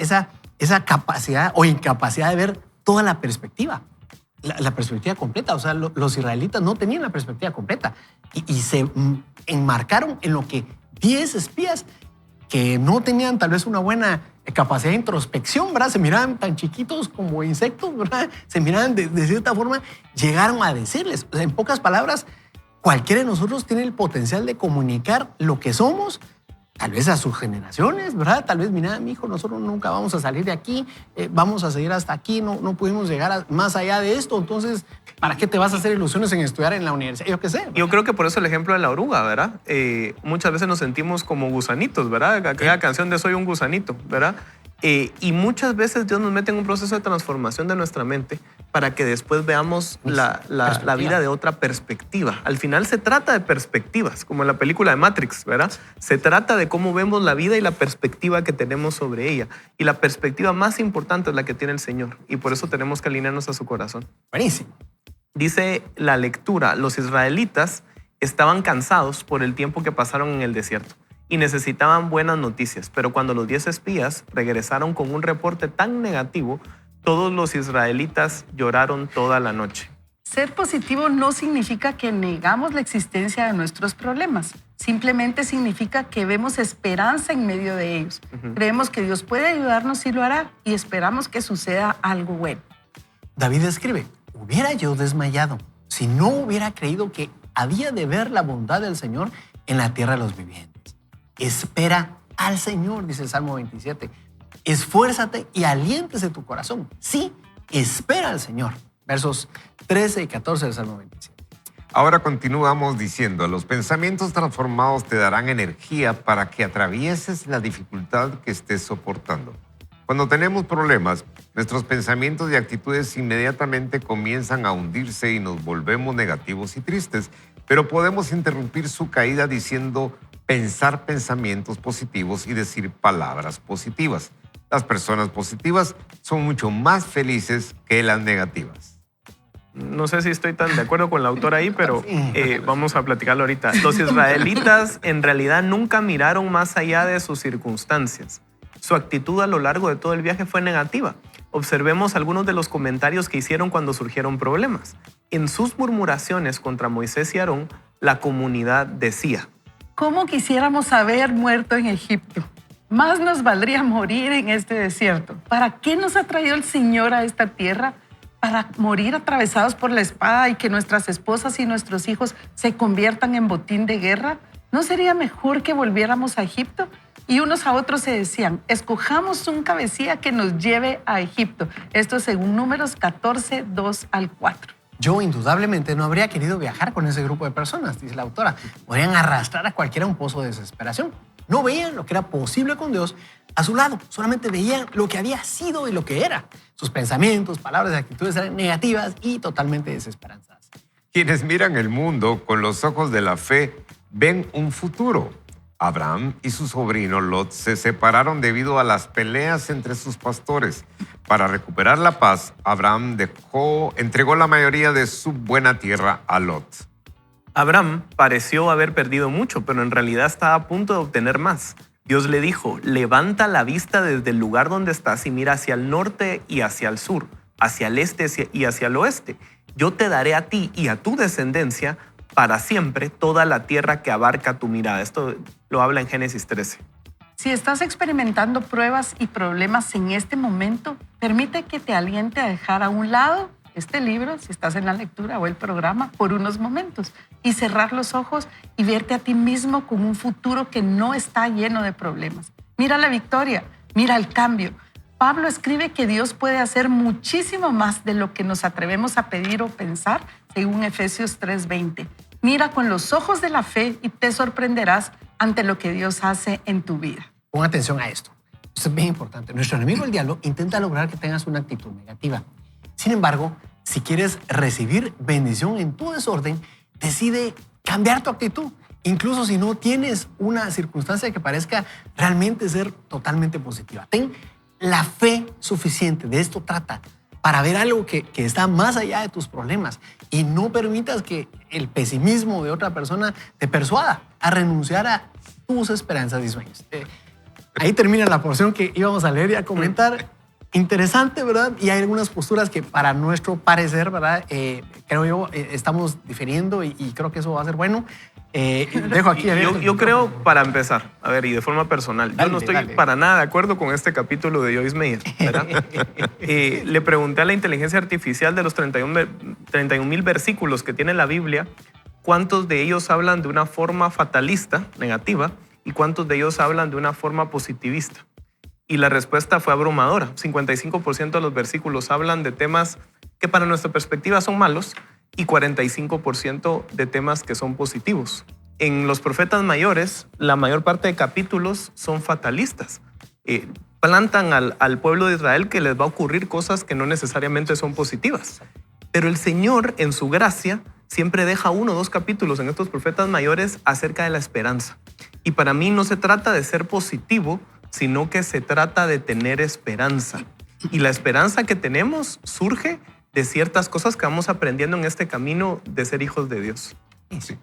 S3: capacidad o incapacidad de ver toda la perspectiva. La perspectiva completa. O sea, los israelitas no tenían la perspectiva completa y se enmarcaron en lo que 10 espías que no tenían tal vez una buena capacidad de introspección, ¿verdad? Se miraban tan chiquitos como insectos, ¿verdad? Se miraban de cierta forma, llegaron a decirles. O sea, en pocas palabras, cualquiera de nosotros tiene el potencial de comunicar lo que somos, tal vez a sus generaciones, ¿verdad? Tal vez, mira, mi hijo, nosotros nunca vamos a salir de aquí, vamos a seguir hasta aquí, no pudimos llegar más allá de esto, entonces, ¿para qué te vas a hacer ilusiones en estudiar en la universidad? Yo qué sé. ¿Verdad?
S5: Yo creo que por eso el ejemplo de la oruga, ¿verdad? Muchas veces nos sentimos como gusanitos, ¿verdad? Aquella canción de Soy un gusanito, ¿verdad? Y muchas veces Dios nos mete en un proceso de transformación de nuestra mente para que después veamos la vida de otra perspectiva. Al final se trata de perspectivas, como en la película de Matrix, ¿verdad? Se trata de cómo vemos la vida y la perspectiva que tenemos sobre ella. Y la perspectiva más importante es la que tiene el Señor. Y por eso tenemos que alinearnos a su corazón.
S3: Buenísimo.
S5: Dice la lectura, los israelitas estaban cansados por el tiempo que pasaron en el desierto y necesitaban buenas noticias, pero cuando los 10 espías regresaron con un reporte tan negativo, todos los israelitas lloraron toda la noche.
S4: Ser positivo no significa que negamos la existencia de nuestros problemas. Simplemente significa que vemos esperanza en medio de ellos. Creemos que Dios puede ayudarnos y lo hará, y esperamos que suceda algo bueno.
S3: David escribe, hubiera yo desmayado si no hubiera creído que había de ver la bondad del Señor en la tierra de los vivientes. Espera al Señor, dice el Salmo 27. Esfuérzate y aliéntese tu corazón. Sí, espera al Señor. Versos 13 y 14 del Salmo 27.
S2: Ahora continuamos diciendo, los pensamientos transformados te darán energía para que atravieses la dificultad que estés soportando. Cuando tenemos problemas, nuestros pensamientos y actitudes inmediatamente comienzan a hundirse y nos volvemos negativos y tristes, pero podemos interrumpir su caída diciendo pensar pensamientos positivos y decir palabras positivas. Las personas positivas son mucho más felices que las negativas.
S5: No sé si estoy tan de acuerdo con la autora ahí, pero vamos a platicarlo ahorita. Los israelitas en realidad nunca miraron más allá de sus circunstancias. Su actitud a lo largo de todo el viaje fue negativa. Observemos algunos de los comentarios que hicieron cuando surgieron problemas. En sus murmuraciones contra Moisés y Aarón, la comunidad decía:
S4: ¿Cómo quisiéramos haber muerto en Egipto? Más nos valdría morir en este desierto. ¿Para qué nos ha traído el Señor a esta tierra? ¿Para morir atravesados por la espada y que nuestras esposas y nuestros hijos se conviertan en botín de guerra? ¿No sería mejor que volviéramos a Egipto? Y unos a otros se decían, escojamos un cabecilla que nos lleve a Egipto. Esto según Números 14, 2 al 4.
S3: Yo indudablemente no habría querido viajar con ese grupo de personas, dice la autora. Podrían arrastrar a cualquiera a un pozo de desesperación. No veían lo que era posible con Dios a su lado, solamente veían lo que había sido y lo que era. Sus pensamientos, palabras y actitudes eran negativas y totalmente desesperanzadas.
S2: Quienes miran el mundo con los ojos de la fe ven un futuro. Abraham y su sobrino Lot se separaron debido a las peleas entre sus pastores. Para recuperar la paz, Abraham entregó la mayoría de su buena tierra a Lot.
S5: Abraham pareció haber perdido mucho, pero en realidad estaba a punto de obtener más. Dios le dijo, levanta la vista desde el lugar donde estás y mira hacia el norte y hacia el sur, hacia el este y hacia el oeste. Yo te daré a ti y a tu descendencia para siempre toda la tierra que abarca tu mirada. Esto lo habla en Génesis 13.
S4: Si estás experimentando pruebas y problemas en este momento, permite que te aliente a dejar a un lado este libro, si estás en la lectura o el programa, por unos momentos y cerrar los ojos y verte a ti mismo con un futuro que no está lleno de problemas. Mira la victoria, mira el cambio. Pablo escribe que Dios puede hacer muchísimo más de lo que nos atrevemos a pedir o pensar, según Efesios 3:20. Mira con los ojos de la fe y te sorprenderás ante lo que Dios hace en tu vida.
S3: Pon atención a esto. Esto es bien importante. Nuestro enemigo, el diablo, intenta lograr que tengas una actitud negativa. Sin embargo, si quieres recibir bendición en tu desorden, decide cambiar tu actitud. Incluso si no tienes una circunstancia que parezca realmente ser totalmente positiva. Ten la fe suficiente. De esto trata para ver algo que está más allá de tus problemas. Y no permitas que el pesimismo de otra persona te persuada a renunciar a tus esperanzas y sueños. Ahí termina la porción que íbamos a leer y a comentar. Interesante, ¿verdad? Y hay algunas posturas que para nuestro parecer, ¿verdad? Creo yo, estamos difiriendo y creo que eso va a ser bueno. Dejo aquí a ver.
S5: Yo creo, para empezar, a ver, y de forma personal, yo no estoy para nada de acuerdo con este capítulo de Joyce Meyer, ¿verdad? Le pregunté a la inteligencia artificial de los 31,000 versículos que tiene la Biblia, ¿cuántos de ellos hablan de una forma fatalista, negativa, y cuántos de ellos hablan de una forma positivista? Y la respuesta fue abrumadora. 55% de los versículos hablan de temas que para nuestra perspectiva son malos y 45% de temas que son positivos. En los profetas mayores, la mayor parte de capítulos son fatalistas. Plantan al pueblo de Israel que les va a ocurrir cosas que no necesariamente son positivas. Pero el Señor, en su gracia, siempre deja 1 o 2 capítulos en estos profetas mayores acerca de la esperanza. Y para mí no se trata de ser positivo, sino que se trata de tener esperanza. Y la esperanza que tenemos surge de ciertas cosas que vamos aprendiendo en este camino de ser hijos de Dios.
S2: Sí.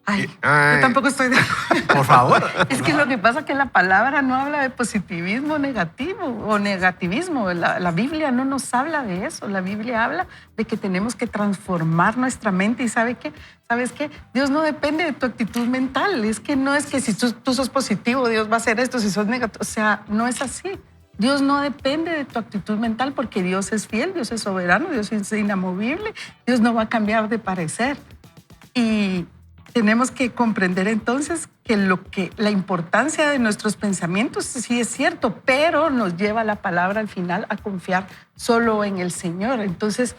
S4: Ay, yo tampoco estoy de acuerdo.
S3: Por favor.
S4: Es que lo que pasa es que la palabra no habla de positivismo negativo o negativismo. La Biblia no nos habla de eso. La Biblia habla de que tenemos que transformar nuestra mente. ¿Y ¿sabes qué? Dios no depende de tu actitud mental. Es que no es que si tú sos positivo, Dios va a hacer esto. Si sos negativo, o sea, no es así. Dios no depende de tu actitud mental porque Dios es fiel, Dios es soberano, Dios es inamovible. Dios no va a cambiar de parecer. Y tenemos que comprender entonces que la importancia de nuestros pensamientos sí es cierto, pero nos lleva la palabra al final a confiar solo en el Señor. Entonces,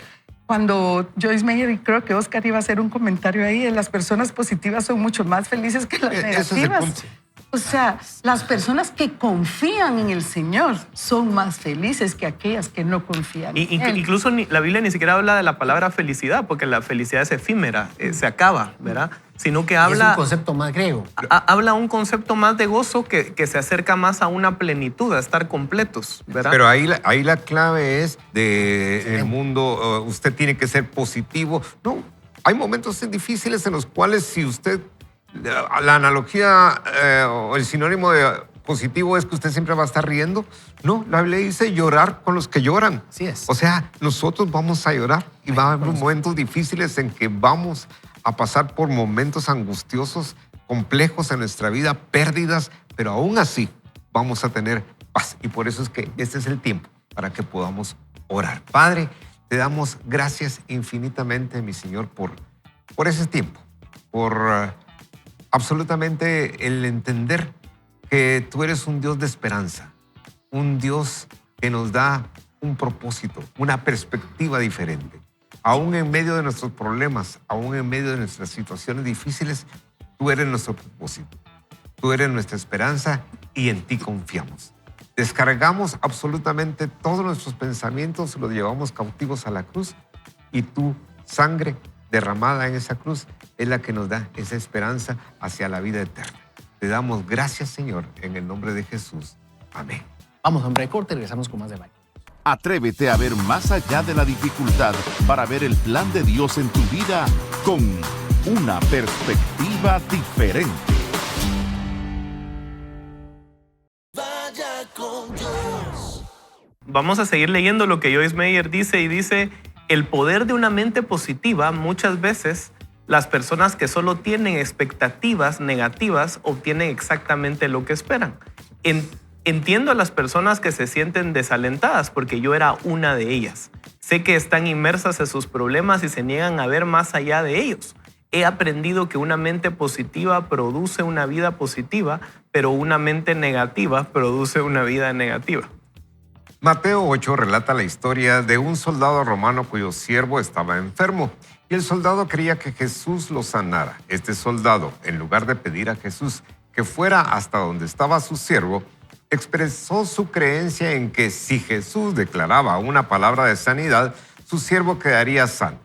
S4: cuando Joyce Meyer, y creo que Oscar iba a hacer un comentario ahí, las personas positivas son mucho más felices que las negativas.
S2: Ese es el punto.
S4: O sea, las personas que confían en el Señor son más felices que aquellas que no confían en Él.
S5: Incluso la Biblia ni siquiera habla de la palabra felicidad, porque la felicidad es efímera, se acaba, ¿verdad? Sino que habla...
S3: Es un concepto más griego.
S5: Habla un concepto más de gozo que se acerca más a una plenitud, a estar completos, ¿verdad?
S2: Pero ahí la clave es de el mundo, usted tiene que ser positivo. No, hay momentos difíciles en los cuales si usted... La analogía o el sinónimo de positivo es que usted siempre va a estar riendo. No, la Biblia dice llorar con los que lloran.
S3: Así es.
S2: O sea, nosotros vamos a llorar y va a haber momentos difíciles en que vamos a pasar por momentos angustiosos, complejos en nuestra vida, pérdidas, pero aún así vamos a tener paz. Y por eso es que este es el tiempo para que podamos orar. Padre, te damos gracias infinitamente, mi Señor, por ese tiempo, por... absolutamente el entender que tú eres un Dios de esperanza, un Dios que nos da un propósito, una perspectiva diferente. Aún en medio de nuestros problemas, aún en medio de nuestras situaciones difíciles, tú eres nuestro propósito, tú eres nuestra esperanza y en ti confiamos. Descargamos absolutamente todos nuestros pensamientos, los llevamos cautivos a la cruz y tu sangre derramada en esa cruz es la que nos da esa esperanza hacia la vida eterna. Te damos gracias, Señor, en el nombre de Jesús. Amén.
S3: Vamos a un breve corte y regresamos con más debate.
S1: Atrévete a ver más allá de la dificultad para ver el plan de Dios en tu vida con una perspectiva diferente.
S6: Vaya con Dios.
S5: Vamos a seguir leyendo lo que Joyce Meyer dice y dice, el poder de una mente positiva, muchas veces las personas que solo tienen expectativas negativas obtienen exactamente lo que esperan. Entiendo a las personas que se sienten desalentadas porque yo era una de ellas. Sé que están inmersas en sus problemas y se niegan a ver más allá de ellos. He aprendido que una mente positiva produce una vida positiva, pero una mente negativa produce una vida negativa.
S2: Mateo 8 relata la historia de un soldado romano cuyo siervo estaba enfermo y el soldado quería que Jesús lo sanara. Este soldado, en lugar de pedir a Jesús que fuera hasta donde estaba su siervo, expresó su creencia en que si Jesús declaraba una palabra de sanidad, su siervo quedaría sano.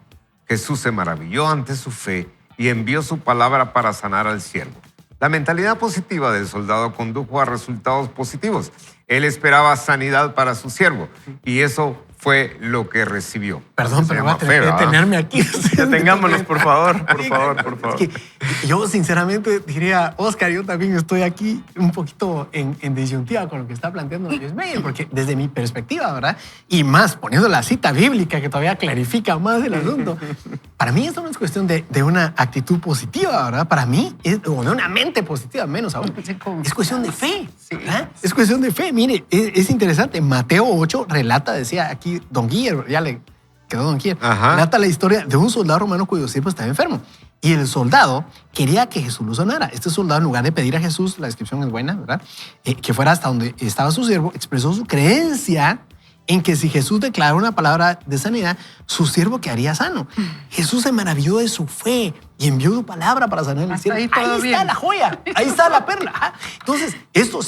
S2: Jesús se maravilló ante su fe y envió su palabra para sanar al siervo. La mentalidad positiva del soldado condujo a resultados positivos. Él esperaba sanidad para su siervo y eso fue lo que recibió.
S3: Perdón,
S2: Se
S3: pero voy a
S2: llama
S3: tener
S2: fe,
S3: que
S2: ¿verdad?
S3: detenerme aquí.
S5: Detengámonos, por favor, por favor, por favor.
S3: Es que yo sinceramente diría, Oscar, yo también estoy aquí un poquito en disyuntiva con lo que está planteando Ismael, porque desde mi perspectiva, ¿verdad? Y más poniendo la cita bíblica que todavía clarifica más el asunto, para mí esto no es cuestión de una actitud positiva, ¿verdad? Para mí, o de una mente positiva, menos aún.
S4: Sí, con-
S3: Es cuestión de fe, ¿verdad? Es cuestión de fe. Mire, es interesante. Mateo 8 relata, decía aquí Don Guillermo, ya le quedó Don Guillermo,
S2: Ajá.
S3: relata la historia de un soldado romano cuyo siervo estaba enfermo. Y el soldado quería que Jesús lo sanara. Este soldado, en lugar de pedir a Jesús, la descripción es buena, ¿verdad? Que fuera hasta donde estaba su siervo, expresó su creencia en que si Jesús declarara una palabra de sanidad, su siervo quedaría sano. Jesús se maravilló de su fe y envió su palabra para sanar al
S4: Hasta
S3: siervo.
S4: ahí todo
S3: Ahí
S4: bien.
S3: está la joya, ahí está la perla. Ajá. Entonces, eso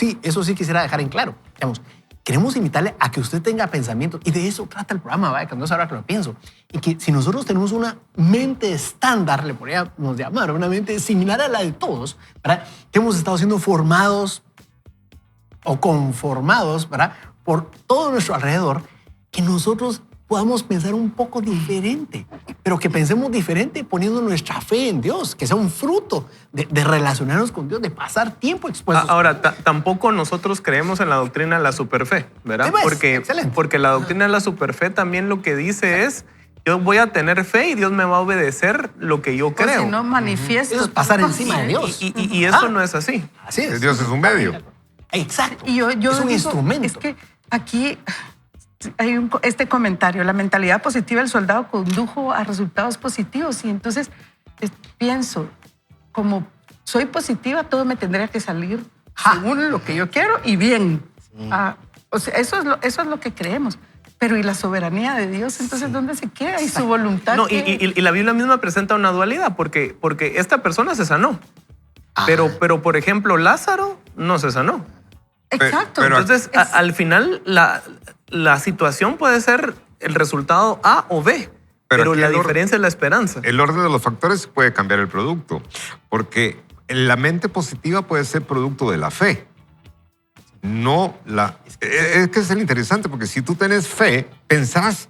S3: sí quisiera dejar en claro. Digamos, queremos invitarle a que usted tenga pensamientos, y de eso trata el programa, ¿vale? Que no es ahora que lo pienso. Y que si nosotros tenemos una mente estándar, le podríamos llamar, una mente similar a la de todos, ¿verdad? Que hemos estado siendo formados o conformados, ¿verdad? Por todo nuestro alrededor, que nosotros podamos pensar un poco diferente, pero que pensemos diferente poniendo nuestra fe en Dios, que sea un fruto de relacionarnos con Dios, de pasar tiempo expuestos.
S5: Ahora, tampoco nosotros creemos en la doctrina de la superfe, ¿verdad?
S3: Sí, pues,
S5: porque,
S3: excelente.
S5: porque la doctrina de la superfe también lo que dice es, yo voy a tener fe y Dios me va a obedecer lo que yo
S4: O
S5: creo.
S4: si no, manifiesto.
S3: Eso es pasar
S4: tu
S3: encima de
S4: conciencia.
S3: Dios.
S5: Y eso
S3: Ah.
S5: no es así.
S3: Así es.
S2: Dios es un medio.
S3: Exacto.
S4: Y yo
S3: es un
S4: digo,
S3: instrumento.
S4: Es que aquí hay este comentario, la mentalidad positiva del soldado condujo a resultados positivos. Y entonces pienso, como soy positiva, todo me tendría que salir según lo que yo quiero y bien. O sea, eso es lo que creemos. Pero ¿y la soberanía de Dios? Entonces, ¿dónde se queda? ¿Y su voluntad?
S5: No,
S4: qué?
S5: y la Biblia misma presenta una dualidad, porque esta persona se sanó. Pero, por ejemplo, Lázaro no se sanó.
S4: Exacto.
S2: pero-
S5: Entonces, al final, la situación puede ser el resultado A o B, pero
S2: aquí
S5: la
S2: el orden-
S5: diferencia es la esperanza.
S2: El orden de los factores puede cambiar el producto, porque la mente positiva puede ser producto de la fe. No la... Es que es el interesante, porque si tú tienes fe, pensás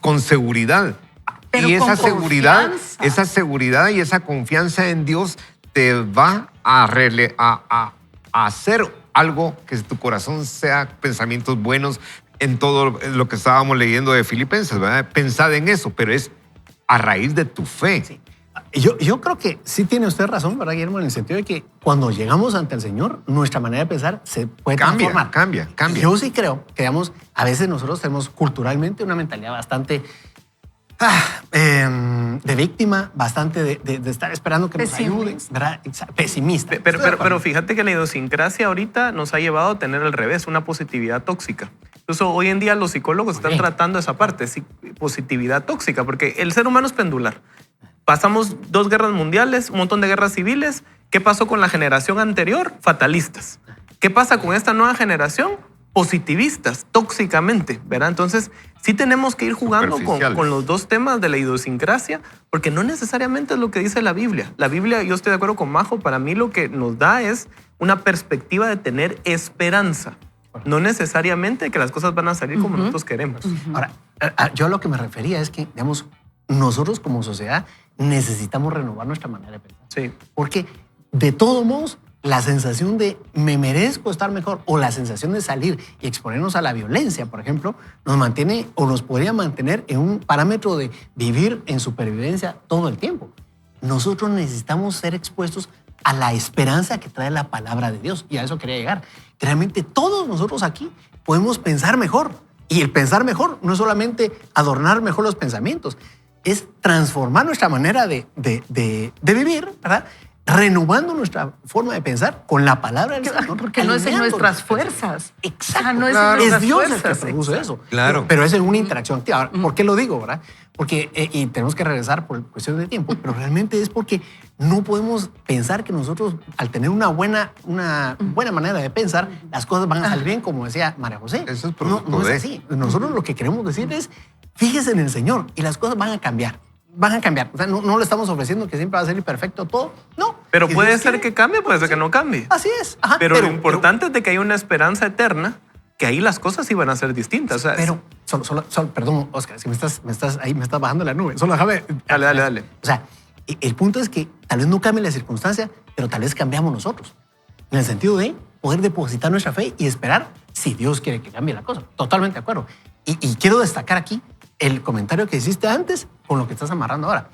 S2: con seguridad.
S4: Pero
S2: y
S4: con
S2: esa seguridad y esa confianza en Dios te va a hacer algo que tu corazón sea pensamientos buenos en todo lo que estábamos leyendo de Filipenses, ¿verdad? Pensad en eso, pero es a raíz de tu fe.
S3: Sí. Yo creo que sí tiene usted razón, ¿verdad, Guillermo? En el sentido de que cuando llegamos ante el Señor, nuestra manera de pensar se puede transformar.
S2: Cambia.
S3: Yo sí creo que, digamos, a veces nosotros tenemos culturalmente una mentalidad bastante de víctima, bastante de estar esperando que nos ayuden,
S4: Pesimista.
S3: ¿verdad? Pesimista.
S5: Pero fíjate que la idiosincrasia ahorita nos ha llevado a tener al revés, una positividad tóxica. Incluso hoy en día los psicólogos están tratando esa parte, positividad tóxica, porque el ser humano es pendular. Pasamos 2 guerras mundiales, un montón de guerras civiles. ¿Qué pasó con la generación anterior? Fatalistas. ¿Qué pasa con esta nueva generación? Positivistas, tóxicamente, ¿verdad? Entonces, sí tenemos que ir jugando
S2: Superficiales.
S5: con los dos temas de la idiosincrasia, porque no necesariamente es lo que dice la Biblia. La Biblia, yo estoy de acuerdo con Majo, para mí lo que nos da es una perspectiva de tener esperanza. No necesariamente que las cosas van a salir como nosotros queremos.
S3: Ahora, yo a lo que me refería es que, digamos, nosotros como sociedad necesitamos renovar nuestra manera de pensar.
S5: Sí.
S3: Porque de todos modos, la sensación de me merezco estar mejor o la sensación de salir y exponernos a la violencia, por ejemplo, nos mantiene o nos podría mantener en un parámetro de vivir en supervivencia todo el tiempo. Nosotros necesitamos ser expuestos a la esperanza que trae la palabra de Dios, y a eso quería llegar. Que realmente todos nosotros aquí podemos pensar mejor, y el pensar mejor no es solamente adornar mejor los pensamientos, es transformar nuestra manera de vivir, ¿verdad? Renovando nuestra forma de pensar con la palabra del Señor.
S4: Porque no es en
S3: alineándonos.
S4: nuestras fuerzas.
S3: Exacto.
S4: No es en
S2: Claro.
S3: Es
S4: nuestras
S3: Dios el que
S4: fuerzas,
S3: produce eso.
S2: Claro.
S3: Pero es en una interacción activa. Ahora, ¿por qué lo digo, verdad? Porque, y tenemos que regresar por cuestión de tiempo, pero realmente es porque no podemos pensar que nosotros, al tener una buena manera de pensar, las cosas van a salir bien, como decía María José.
S2: Eso es
S3: no,
S2: producto
S3: no es
S2: de.
S3: así. Nosotros lo que queremos decir es, fíjese en el Señor y las cosas van a cambiar. Van a cambiar. O sea, no le estamos ofreciendo que siempre va a ser perfecto todo. No.
S5: Pero
S3: Si
S5: puede
S3: Dios
S5: ser
S3: quiere,
S5: que cambie, puede ser que no cambie.
S3: Así es. Ajá,
S5: Pero lo importante es de que hay una esperanza eterna que ahí las cosas iban a ser distintas. O sea,
S3: Pero, perdón, Oscar, si me estás bajando la nube. Solo déjame.
S5: Dale.
S3: O sea, el punto es que tal vez no cambie la circunstancia, pero tal vez cambiamos nosotros. En el sentido de poder depositar nuestra fe y esperar si Dios quiere que cambie la cosa. Totalmente de acuerdo. Y quiero destacar aquí el comentario que hiciste antes con lo que estás amarrando ahora.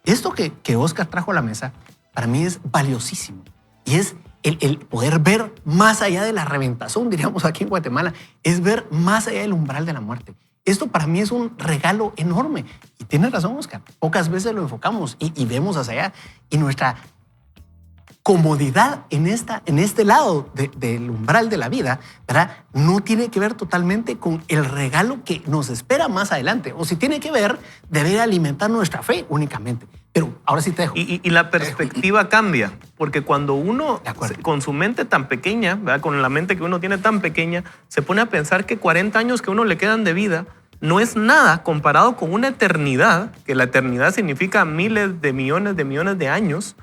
S3: Esto que Oscar trajo a la mesa, para mí es valiosísimo. Y es el poder ver más allá de la reventazón, diríamos aquí en Guatemala, es ver más allá del umbral de la muerte. Esto para mí es un regalo enorme. Y tienes razón, Oscar. Pocas veces lo enfocamos y vemos hacia allá. Y nuestra comodidad en este lado del umbral de la vida, ¿verdad? No tiene que ver totalmente con el regalo que nos espera más adelante. O si tiene que ver, debe alimentar nuestra fe únicamente. Pero ahora sí te dejo.
S5: Y la perspectiva cambia, porque cuando uno, con su mente tan pequeña, ¿verdad? Con la mente que uno tiene tan pequeña, se pone a pensar que 40 años que uno le quedan de vida no es nada comparado con una eternidad, que la eternidad significa miles de millones de años.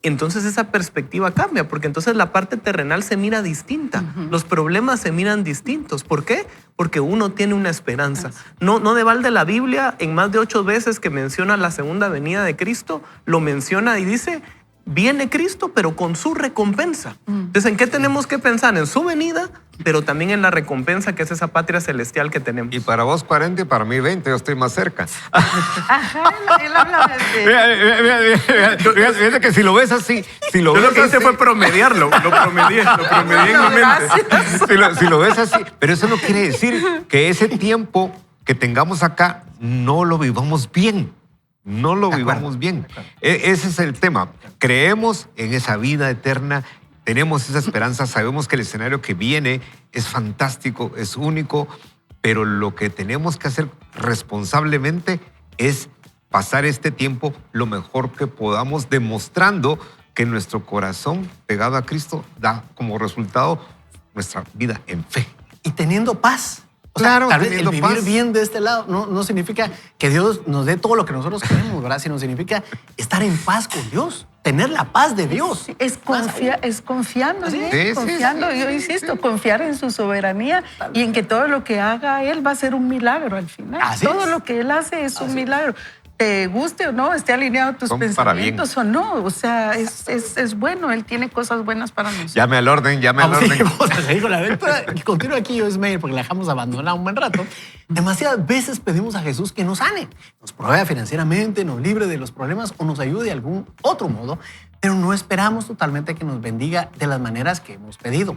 S5: Entonces esa perspectiva cambia, porque entonces la parte terrenal se mira distinta. Los problemas se miran distintos. ¿Por qué? Porque uno tiene una esperanza. No de balde la Biblia, en más de 8 veces que menciona la segunda venida de Cristo, lo menciona y dice, viene Cristo, pero con su recompensa. Entonces, ¿en qué tenemos que pensar? En su venida, pero también en la recompensa, que es esa patria celestial que tenemos.
S2: Y para vos 40 y para mí 20, yo estoy más cerca.
S4: Ajá, él habla de...
S2: Fíjate que si lo ves así,
S5: Yo lo que hice fue promediarlo, lo promedié en mi mente.
S2: Si lo ves así, pero eso no quiere decir que ese tiempo que tengamos acá no lo vivamos bien. No lo vivamos bien. Ese es el tema. Creemos en esa vida eterna, tenemos esa esperanza, sabemos que el escenario que viene es fantástico, es único, pero lo que tenemos que hacer responsablemente es pasar este tiempo lo mejor que podamos, demostrando que nuestro corazón pegado a Cristo da como resultado nuestra vida en fe.
S3: Y teniendo paz. O sea,
S2: Claro,
S3: tal vez el
S2: teniendo
S3: vivir
S2: paz.
S3: bien de este lado no significa que Dios nos dé todo lo que nosotros queremos, ¿verdad? Sino significa estar en paz con Dios, tener la paz de Dios.
S4: Sí, es confiando,
S3: ¿Ah, sí?
S4: ¿sí?
S2: Sí,
S4: Confiando,
S2: sí,
S4: yo insisto, confiar en su soberanía y en que todo lo que haga Él va a ser un milagro al final.
S3: Así
S4: Todo
S3: es.
S4: lo que Él hace es un milagro. Te guste o no, esté alineado a tus
S2: Son para bien.
S4: pensamientos o no. O sea, es bueno, Él tiene cosas buenas para nosotros.
S2: Llame al orden, llame al orden.
S3: Vamos a seguir con la lectura. Y continúo aquí, Joyce Meyer, porque la dejamos abandonada un buen rato. Demasiadas veces pedimos a Jesús que nos sane, nos provea financieramente, nos libre de los problemas o nos ayude de algún otro modo, pero no esperamos totalmente que nos bendiga de las maneras que hemos pedido.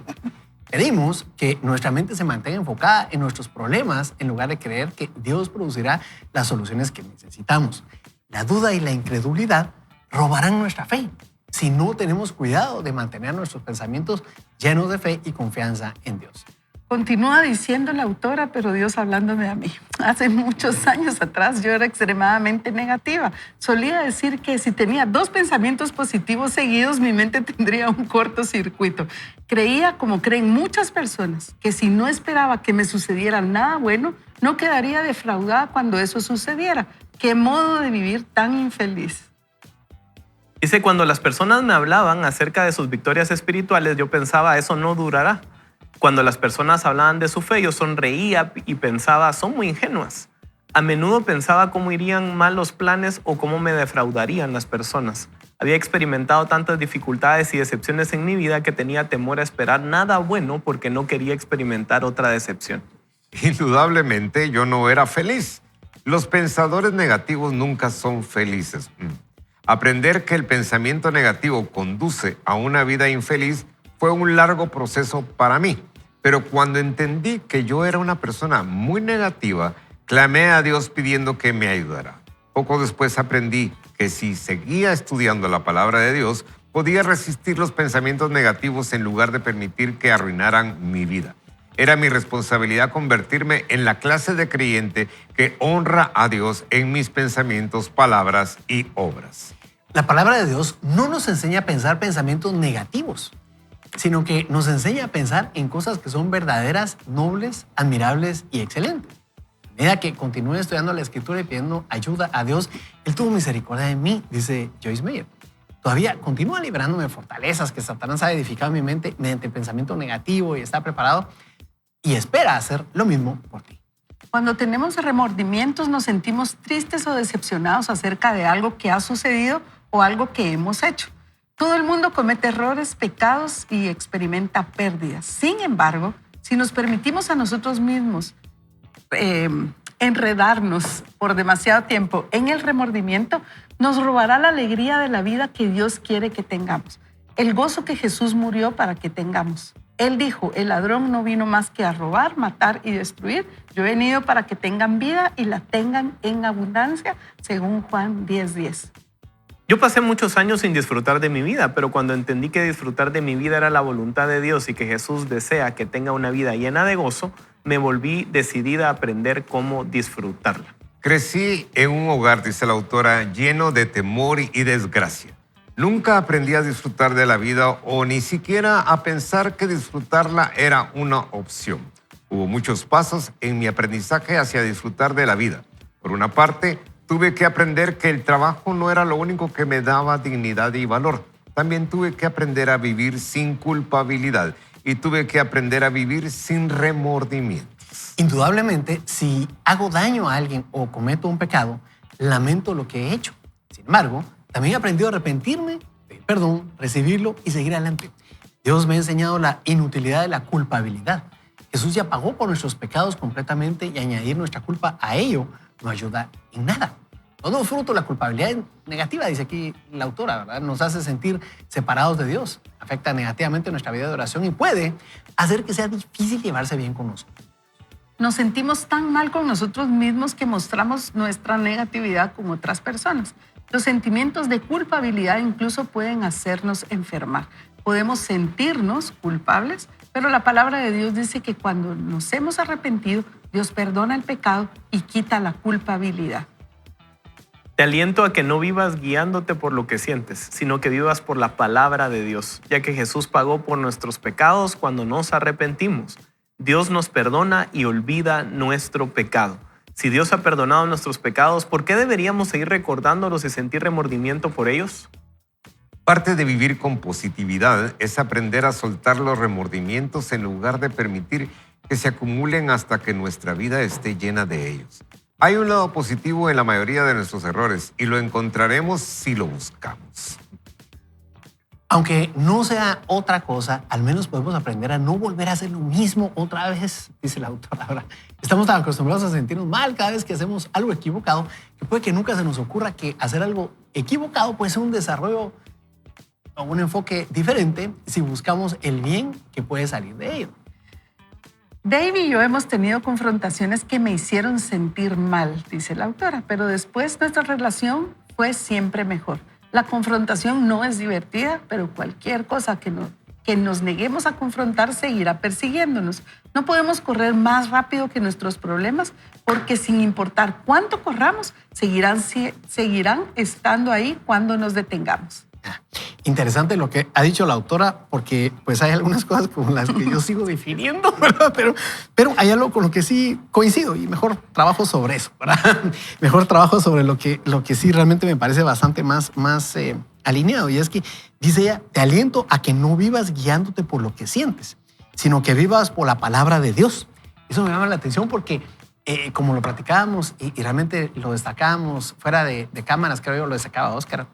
S3: Pedimos que nuestra mente se mantenga enfocada en nuestros problemas en lugar de creer que Dios producirá las soluciones que necesitamos. La duda y la incredulidad robarán nuestra fe si no tenemos cuidado de mantener nuestros pensamientos llenos de fe y confianza en Dios.
S4: Continúa diciendo la autora, pero Dios hablándome a mí. Hace muchos años atrás yo era extremadamente negativa. Solía decir que si tenía 2 pensamientos positivos seguidos, mi mente tendría un cortocircuito. Creía, como creen muchas personas, que si no esperaba que me sucediera nada bueno, no quedaría defraudada cuando eso sucediera. ¡Qué modo de vivir tan infeliz!
S5: Dice, cuando las personas me hablaban acerca de sus victorias espirituales, yo pensaba, eso no durará. Cuando las personas hablaban de su fe, yo sonreía y pensaba, son muy ingenuas. A menudo pensaba cómo irían mal los planes o cómo me defraudarían las personas. Había experimentado tantas dificultades y decepciones en mi vida que tenía temor a esperar nada bueno porque no quería experimentar otra decepción.
S2: Indudablemente yo no era feliz. Los pensadores negativos nunca son felices. Aprender que el pensamiento negativo conduce a una vida infeliz fue un largo proceso para mí. Pero cuando entendí que yo era una persona muy negativa, clamé a Dios pidiendo que me ayudara. Poco después aprendí que si seguía estudiando la palabra de Dios, podía resistir los pensamientos negativos en lugar de permitir que arruinaran mi vida. Era mi responsabilidad convertirme en la clase de creyente que honra a Dios en mis pensamientos, palabras y obras.
S3: La palabra de Dios no nos enseña a pensar pensamientos negativos, sino que nos enseña a pensar en cosas que son verdaderas, nobles, admirables y excelentes. A medida que continúe estudiando la Escritura y pidiendo ayuda a Dios, Él tuvo misericordia de mí, dice Joyce Meyer. Todavía continúa liberándome de fortalezas que Satanás ha edificado en mi mente mediante el pensamiento negativo y está preparado. y espera hacer lo mismo por ti.
S4: Cuando tenemos remordimientos nos sentimos tristes o decepcionados acerca de algo que ha sucedido o algo que hemos hecho. Todo el mundo comete errores, pecados y experimenta pérdidas. Sin embargo, si nos permitimos a nosotros mismos enredarnos por demasiado tiempo en el remordimiento, nos robará la alegría de la vida que Dios quiere que tengamos, el gozo que Jesús murió para que tengamos. Él dijo, el ladrón no vino más que a robar, matar y destruir. Yo he venido para que tengan vida y la tengan en abundancia, según Juan 10:10.
S5: Yo pasé muchos años sin disfrutar de mi vida, pero cuando entendí que disfrutar de mi vida era la voluntad de Dios y que Jesús desea que tenga una vida llena de gozo, me volví decidida a aprender cómo disfrutarla.
S2: Crecí en un hogar, dice la autora, lleno de temor y desgracia. Nunca aprendí a disfrutar de la vida o ni siquiera a pensar que disfrutarla era una opción. Hubo muchos pasos en mi aprendizaje hacia disfrutar de la vida. Por una parte, tuve que aprender que el trabajo no era lo único que me daba dignidad y valor. También tuve que aprender a vivir sin culpabilidad y tuve que aprender a vivir sin remordimientos.
S3: Indudablemente, si hago daño a alguien o cometo un pecado, lamento lo que he hecho. Sin embargo, también he aprendido a arrepentirme, pedir perdón, recibirlo y seguir adelante. Dios me ha enseñado la inutilidad de la culpabilidad. Jesús ya pagó por nuestros pecados completamente y añadir nuestra culpa a ello no ayuda en nada. Todo fruto de la culpabilidad negativa, dice aquí la autora, ¿verdad? Nos hace sentir separados de Dios, afecta negativamente nuestra vida de oración y puede hacer que sea difícil llevarse bien con nosotros.
S4: Nos sentimos tan mal con nosotros mismos que mostramos nuestra negatividad con otras personas. Los sentimientos de culpabilidad incluso pueden hacernos enfermar. Podemos sentirnos culpables, pero la palabra de Dios dice que cuando nos hemos arrepentido, Dios perdona el pecado y quita la culpabilidad.
S5: Te aliento a que no vivas guiándote por lo que sientes, sino que vivas por la palabra de Dios, ya que Jesús pagó por nuestros pecados cuando nos arrepentimos. Dios nos perdona y olvida nuestro pecado. Si Dios ha perdonado nuestros pecados, ¿por qué deberíamos seguir recordándolos y sentir remordimiento por ellos?
S2: Parte de vivir con positividad es aprender a soltar los remordimientos en lugar de permitir que se acumulen hasta que nuestra vida esté llena de ellos. Hay un lado positivo en la mayoría de nuestros errores y lo encontraremos si lo buscamos.
S3: Aunque no sea otra cosa, al menos podemos aprender a no volver a hacer lo mismo otra vez, dice la autora. Ahora, estamos tan acostumbrados a sentirnos mal cada vez que hacemos algo equivocado que puede que nunca se nos ocurra que hacer algo equivocado puede ser un desarrollo o un enfoque diferente si buscamos el bien que puede salir de ello.
S4: Dave y yo hemos tenido confrontaciones que me hicieron sentir mal, dice la autora, pero después nuestra relación fue siempre mejor. La confrontación no es divertida, pero cualquier cosa que nos neguemos a confrontar seguirá persiguiéndonos. No podemos correr más rápido que nuestros problemas porque sin importar cuánto corramos, seguirán estando ahí cuando nos detengamos.
S3: Interesante lo que ha dicho la autora, porque pues hay algunas cosas con las que yo sigo difiriendo, ¿verdad? Pero hay algo con lo que sí coincido y mejor trabajo sobre eso, ¿verdad? Mejor trabajo sobre lo que sí realmente me parece bastante más alineado. Y es que dice ella, te aliento a que no vivas guiándote por lo que sientes, sino que vivas por la palabra de Dios. Eso me llama la atención porque como lo platicábamos y realmente lo destacábamos fuera de cámaras, creo yo lo destacaba Oscar,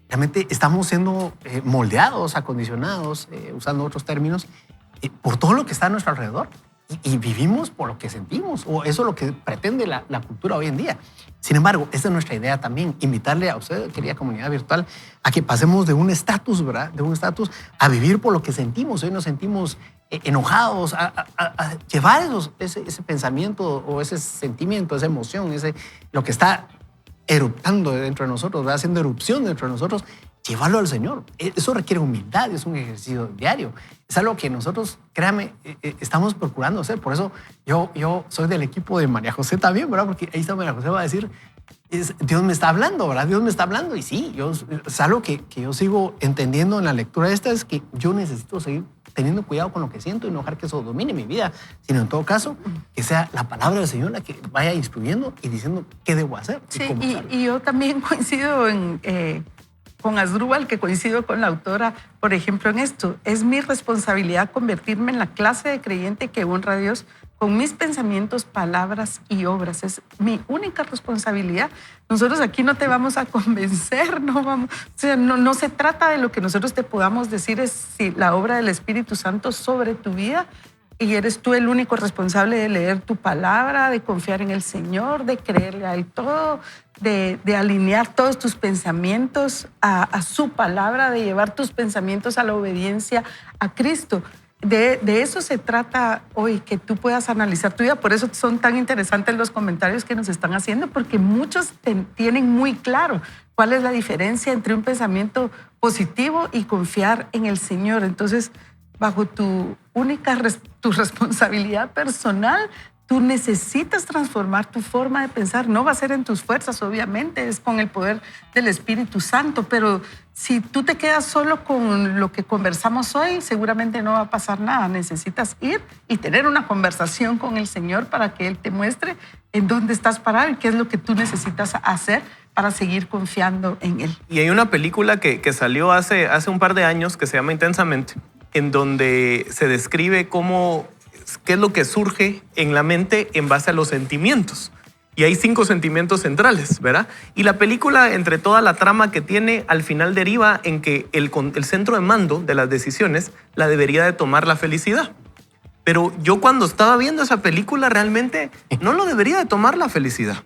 S3: realmente estamos siendo moldeados, acondicionados, usando otros términos, por todo lo que está a nuestro alrededor. Y vivimos por lo que sentimos, o eso es lo que pretende la cultura hoy en día. Sin embargo, esta es nuestra idea también, invitarle a usted, querida comunidad virtual, a que pasemos de un estatus, ¿verdad? De un estatus a vivir por lo que sentimos. Hoy nos sentimos enojados, a llevar ese pensamiento o ese sentimiento, esa emoción, lo que está eruptando dentro de nosotros, ¿verdad? Haciendo erupción dentro de nosotros, llevarlo al Señor. Eso requiere humildad, es un ejercicio diario. Es algo que nosotros, créame, estamos procurando hacer. Por eso yo soy del equipo de María José también, ¿verdad? Porque ahí está María José, va a decir, Dios me está hablando, ¿verdad? Dios me está hablando. Y sí, es algo que yo sigo entendiendo en la lectura de esta, es que yo necesito seguir teniendo cuidado con lo que siento y no dejar que eso domine mi vida, sino en todo caso que sea la palabra del Señor la que vaya instruyendo y diciendo qué debo hacer.
S4: Sí, y yo también coincido con Asdrúbal, que coincido con la autora, por ejemplo, en esto. Es mi responsabilidad convertirme en la clase de creyente que honra a Dios con mis pensamientos, palabras y obras. Es mi única responsabilidad. Nosotros aquí no te vamos a convencer, no se trata de lo que nosotros te podamos decir, es si la obra del Espíritu Santo sobre tu vida, y eres tú el único responsable de leer tu palabra, de confiar en el Señor, de creerle a Él todo, de alinear todos tus pensamientos a su palabra, de llevar tus pensamientos a la obediencia a Cristo. De eso se trata hoy, que tú puedas analizar tu vida. Por eso son tan interesantes los comentarios que nos están haciendo, porque muchos tienen muy claro cuál es la diferencia entre un pensamiento positivo y confiar en el Señor. Entonces, bajo tu responsabilidad personal, tú necesitas transformar tu forma de pensar. No va a ser en tus fuerzas, obviamente, es con el poder del Espíritu Santo, pero si tú te quedas solo con lo que conversamos hoy, seguramente no va a pasar nada. Necesitas ir y tener una conversación con el Señor para que Él te muestre en dónde estás parado y qué es lo que tú necesitas hacer para seguir confiando en Él.
S5: Y hay una película que salió hace un par de años que se llama Intensamente, en donde se describe qué es lo que surge en la mente en base a los sentimientos. Y hay 5 sentimientos centrales, ¿verdad? Y la película, entre toda la trama que tiene, al final deriva en que el centro de mando de las decisiones la debería de tomar la felicidad. Pero yo cuando estaba viendo esa película realmente no lo debería de tomar la felicidad.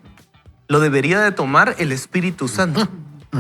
S5: Lo debería de tomar el Espíritu Santo.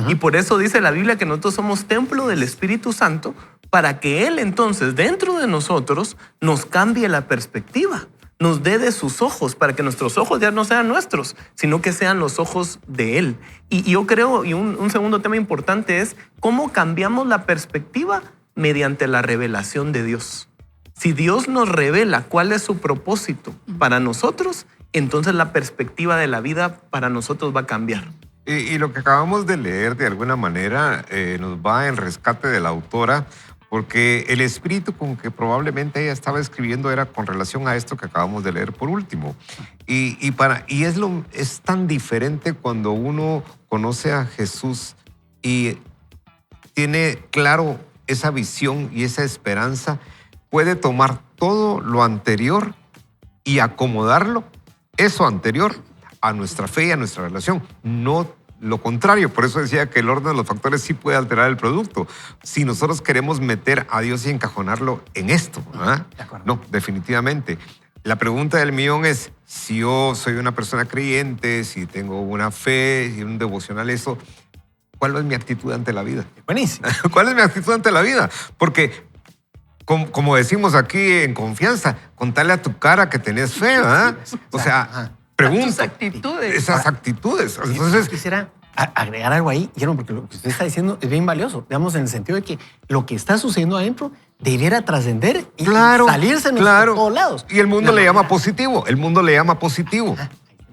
S5: Y por eso dice la Biblia que nosotros somos templo del Espíritu Santo, para que Él entonces dentro de nosotros nos cambie la perspectiva, nos dé de sus ojos, para que nuestros ojos ya no sean nuestros, sino que sean los ojos de Él. Y yo creo, y un segundo tema importante es cómo cambiamos la perspectiva mediante la revelación de Dios. Si Dios nos revela cuál es su propósito para nosotros, entonces la perspectiva de la vida para nosotros va a cambiar.
S2: Y lo que acabamos de leer de alguna manera nos va en rescate de la autora, porque el espíritu con que probablemente ella estaba escribiendo era con relación a esto que acabamos de leer por último. Y es tan diferente cuando uno conoce a Jesús y tiene claro esa visión y esa esperanza, puede tomar todo lo anterior y acomodarlo, eso anterior, a nuestra fe y a nuestra relación. No lo contrario. Por eso decía que el orden de los factores sí puede alterar el producto. Si nosotros queremos meter a Dios y encajonarlo en esto, ¿verdad? No, definitivamente. La pregunta del millón es, si yo soy una persona creyente, si tengo una fe, si un devocional, eso, ¿cuál es mi actitud ante la vida?
S3: Buenísimo.
S2: ¿Cuál es mi actitud ante la vida? Porque, como decimos aquí en confianza, contale a tu cara que tenés fe, ¿verdad? O sea, pregunto.
S4: Tus actitudes.
S2: Esas actitudes. Entonces,
S3: quisiera agregar algo ahí, Guillermo, porque lo que usted está diciendo es bien valioso, digamos, en el sentido de que lo que está sucediendo adentro debiera trascender y salirse por todos lados.
S2: Y el mundo le llama positivo. El mundo le llama positivo.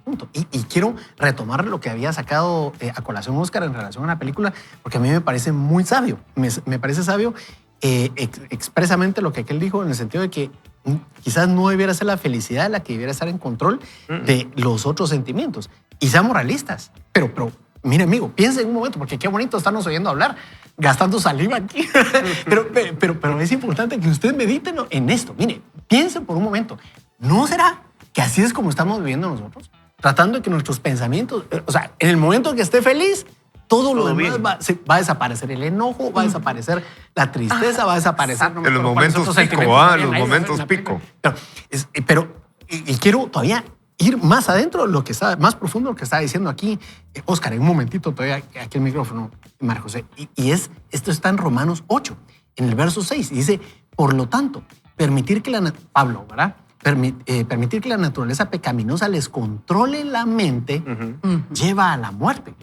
S3: Punto. Y quiero retomar lo que había sacado a colación Oscar en relación a la película, porque a mí me parece muy sabio. Me parece sabio expresamente lo que aquel dijo, en el sentido de que quizás no debiera ser la felicidad la que debiera estar en control de los otros sentimientos. Y seamos realistas. Pero mire, amigo, piense en un momento, porque qué bonito estarnos oyendo hablar, gastando saliva aquí. pero es importante que usted medite en esto. Mire, piense por un momento. ¿No será que así es como estamos viviendo nosotros? Tratando de que nuestros pensamientos, o sea, en el momento en que esté feliz, todo lo demás va a desaparecer. El enojo, va a desaparecer la tristeza, va a desaparecer.
S2: En los momentos pico, los momentos pico.
S3: Pero quiero todavía ir más adentro, lo que está más profundo, lo que está diciendo aquí Oscar, en un momentito todavía aquí el micrófono, María José. Esto está en Romanos 8, en el verso 6, y dice, por lo tanto, permitir que Pablo, ¿verdad? Permitir que la naturaleza pecaminosa les controle la mente lleva a la muerte.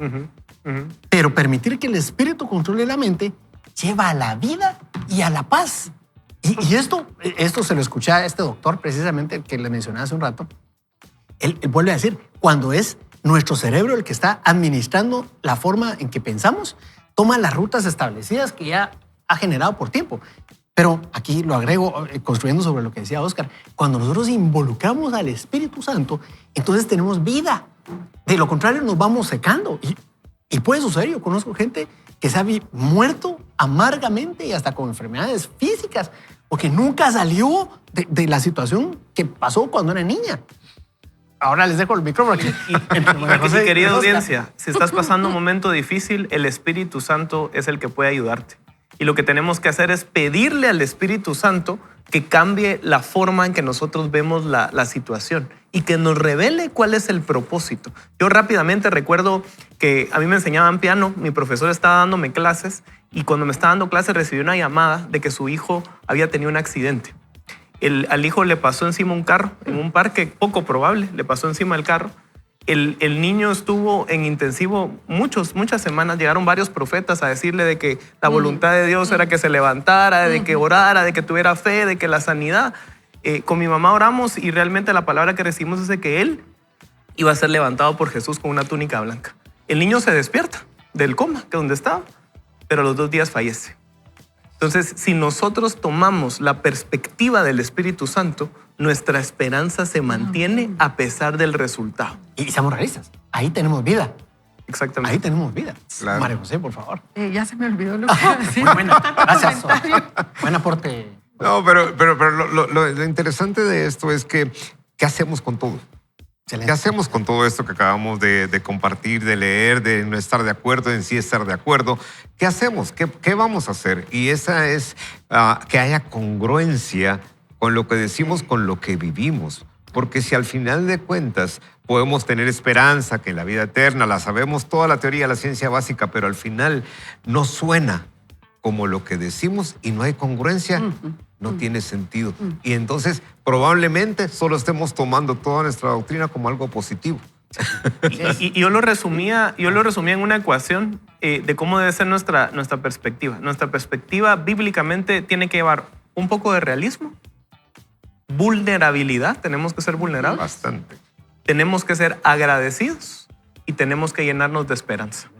S3: Pero permitir que el espíritu controle la mente lleva a la vida y a la paz. Y esto se lo escuché a este doctor precisamente que le mencioné hace un rato. Él vuelve a decir, cuando es nuestro cerebro el que está administrando la forma en que pensamos, toma las rutas establecidas que ya ha generado por tiempo. Pero aquí lo agrego, construyendo sobre lo que decía Oscar, cuando nosotros involucramos al Espíritu Santo, entonces tenemos vida. De lo contrario, nos vamos secando. Y puede suceder, yo conozco gente que se ha muerto amargamente y hasta con enfermedades físicas, porque nunca salió de la situación que pasó cuando era niña. Ahora les dejo el micrófono aquí.
S5: Y querida audiencia, si estás pasando un momento difícil, el Espíritu Santo es el que puede ayudarte. Y lo que tenemos que hacer es pedirle al Espíritu Santo que cambie la forma en que nosotros vemos la situación y que nos revele cuál es el propósito. Yo rápidamente recuerdo que a mí me enseñaban piano, mi profesor estaba dándome clases y cuando me estaba dando clases recibí una llamada de que su hijo había tenido un accidente. Al hijo le pasó encima un carro en un parque poco probable, le pasó encima el carro. El niño estuvo en intensivo muchas semanas. Llegaron varios profetas a decirle de que la voluntad de Dios era que se levantara, de que orara, de que tuviera fe, de que la sanidad. Con mi mamá oramos y realmente la palabra que recibimos es de que él iba a ser levantado por Jesús con una túnica blanca. El niño se despierta del coma, que donde estaba, pero a los 2 días fallece. Entonces, si nosotros tomamos la perspectiva del Espíritu Santo, nuestra esperanza se mantiene a pesar del resultado.
S3: Y seamos realistas, ahí tenemos vida.
S5: Exactamente.
S3: Ahí tenemos vida.
S2: Claro.
S3: María José, por favor.
S4: Ya se me olvidó lo que iba a decir.
S3: Muy buena. Gracias.
S4: Comentario.
S3: Buen aporte.
S2: No, pero lo interesante de esto es que, ¿qué hacemos con todo?
S3: Excelente.
S2: ¿Qué hacemos con todo esto que acabamos de compartir, de leer, de no estar de acuerdo, en sí estar de acuerdo? ¿Qué hacemos? ¿Qué vamos a hacer? Y esa es que haya congruencia con lo que decimos, con lo que vivimos. Porque si al final de cuentas podemos tener esperanza, que en la vida eterna la sabemos, toda la teoría, la ciencia básica, pero al final no suena como lo que decimos y no hay congruencia, no tiene sentido. Y entonces probablemente solo estemos tomando toda nuestra doctrina como algo positivo.
S5: Y yo lo resumía en una ecuación de cómo debe ser nuestra perspectiva. Nuestra perspectiva bíblicamente tiene que llevar un poco de realismo, vulnerabilidad, tenemos que ser vulnerables,
S2: Bastante.
S5: tenemos que ser agradecidos y tenemos que llenarnos de esperanza.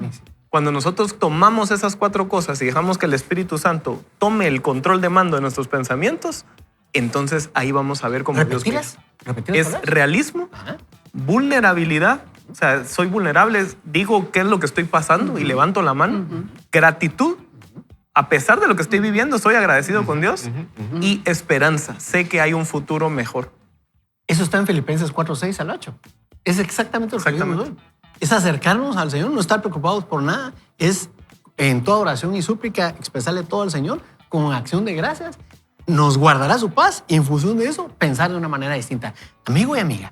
S5: Cuando nosotros tomamos esas 4 cosas y dejamos que el Espíritu Santo tome el control de mando de nuestros pensamientos, entonces ahí vamos a ver cómo Dios mira.
S3: ¿Repetilas?
S5: Es realismo,
S3: Ajá.
S5: vulnerabilidad, o sea, soy vulnerable, digo qué es lo que estoy pasando y levanto la mano. Gratitud, a pesar de lo que estoy viviendo, soy agradecido con Dios. Y esperanza, sé que hay un futuro mejor.
S3: Eso está en Filipenses 4:6 al 8. Es exactamente lo que Dios nos
S5: Exactamente.
S3: da. Es acercarnos al Señor, no estar preocupados por nada. Es en toda oración y súplica expresarle todo al Señor con acción de gracias. Nos guardará su paz y en función de eso pensar de una manera distinta. Amigo y amiga,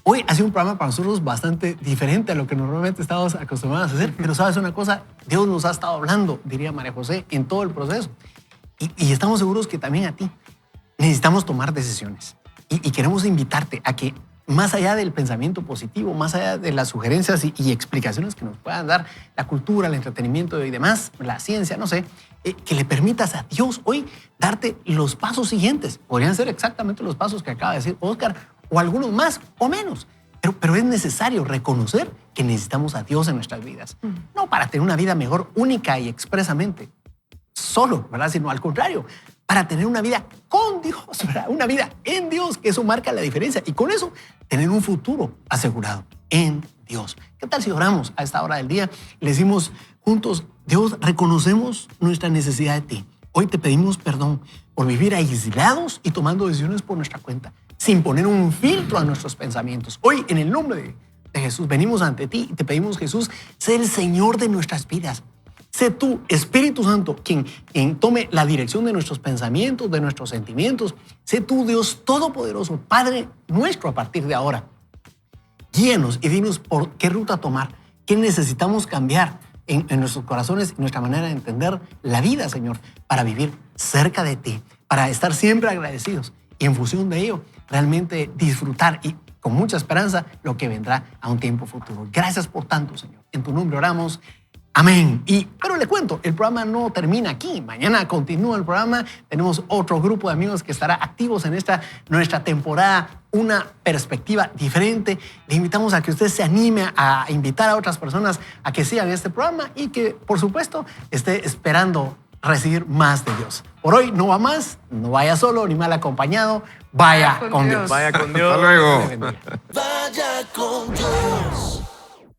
S3: hoy ha sido un programa para nosotros bastante diferente a lo que normalmente estamos acostumbrados a hacer. Pero sabes una cosa, Dios nos ha estado hablando, diría María José, en todo el proceso. Y estamos seguros que también a ti necesitamos tomar decisiones. Y queremos invitarte a que más allá del pensamiento positivo, más allá de las sugerencias y explicaciones que nos puedan dar la cultura, el entretenimiento y demás, la ciencia, no sé, que le permitas a Dios hoy darte los pasos siguientes. Podrían ser exactamente los pasos que acaba de decir Oscar, o algunos más o menos. Pero es necesario reconocer que necesitamos a Dios en nuestras vidas. No para tener una vida mejor, única y expresamente, solo, ¿verdad? Sino al contrario, para tener una vida con Dios, ¿verdad? Una vida en Dios, que eso marca la diferencia. Y con eso, tener un futuro asegurado en Dios. ¿Qué tal si oramos a esta hora del día? Le decimos juntos, Dios, reconocemos nuestra necesidad de ti. Hoy te pedimos perdón por vivir aislados y tomando decisiones por nuestra cuenta, sin poner un filtro a nuestros pensamientos. Hoy, en el nombre de Jesús, venimos ante ti y te pedimos, Jesús, sé el Señor de nuestras vidas. Sé tú, Espíritu Santo, quien tome la dirección de nuestros pensamientos, de nuestros sentimientos. Sé tú, Dios Todopoderoso, Padre nuestro a partir de ahora. Guíanos y dinos por qué ruta tomar, qué necesitamos cambiar en nuestros corazones y nuestra manera de entender la vida, Señor, para vivir cerca de ti, para estar siempre agradecidos y en función de ello realmente disfrutar y con mucha esperanza lo que vendrá a un tiempo futuro. Gracias por tanto, Señor. En tu nombre oramos. Amén. Pero le cuento, el programa no termina aquí. Mañana continúa el programa. Tenemos otro grupo de amigos que estará activos en nuestra temporada, una perspectiva diferente. Le invitamos a que usted se anime a invitar a otras personas a que sigan este programa y que, por supuesto, esté esperando recibir más de Dios. Por hoy no va más, no vaya solo ni mal acompañado, vaya con Dios.
S5: Vaya con Dios.
S2: Hasta luego.
S3: Dios le bendiga.
S6: Vaya con Dios.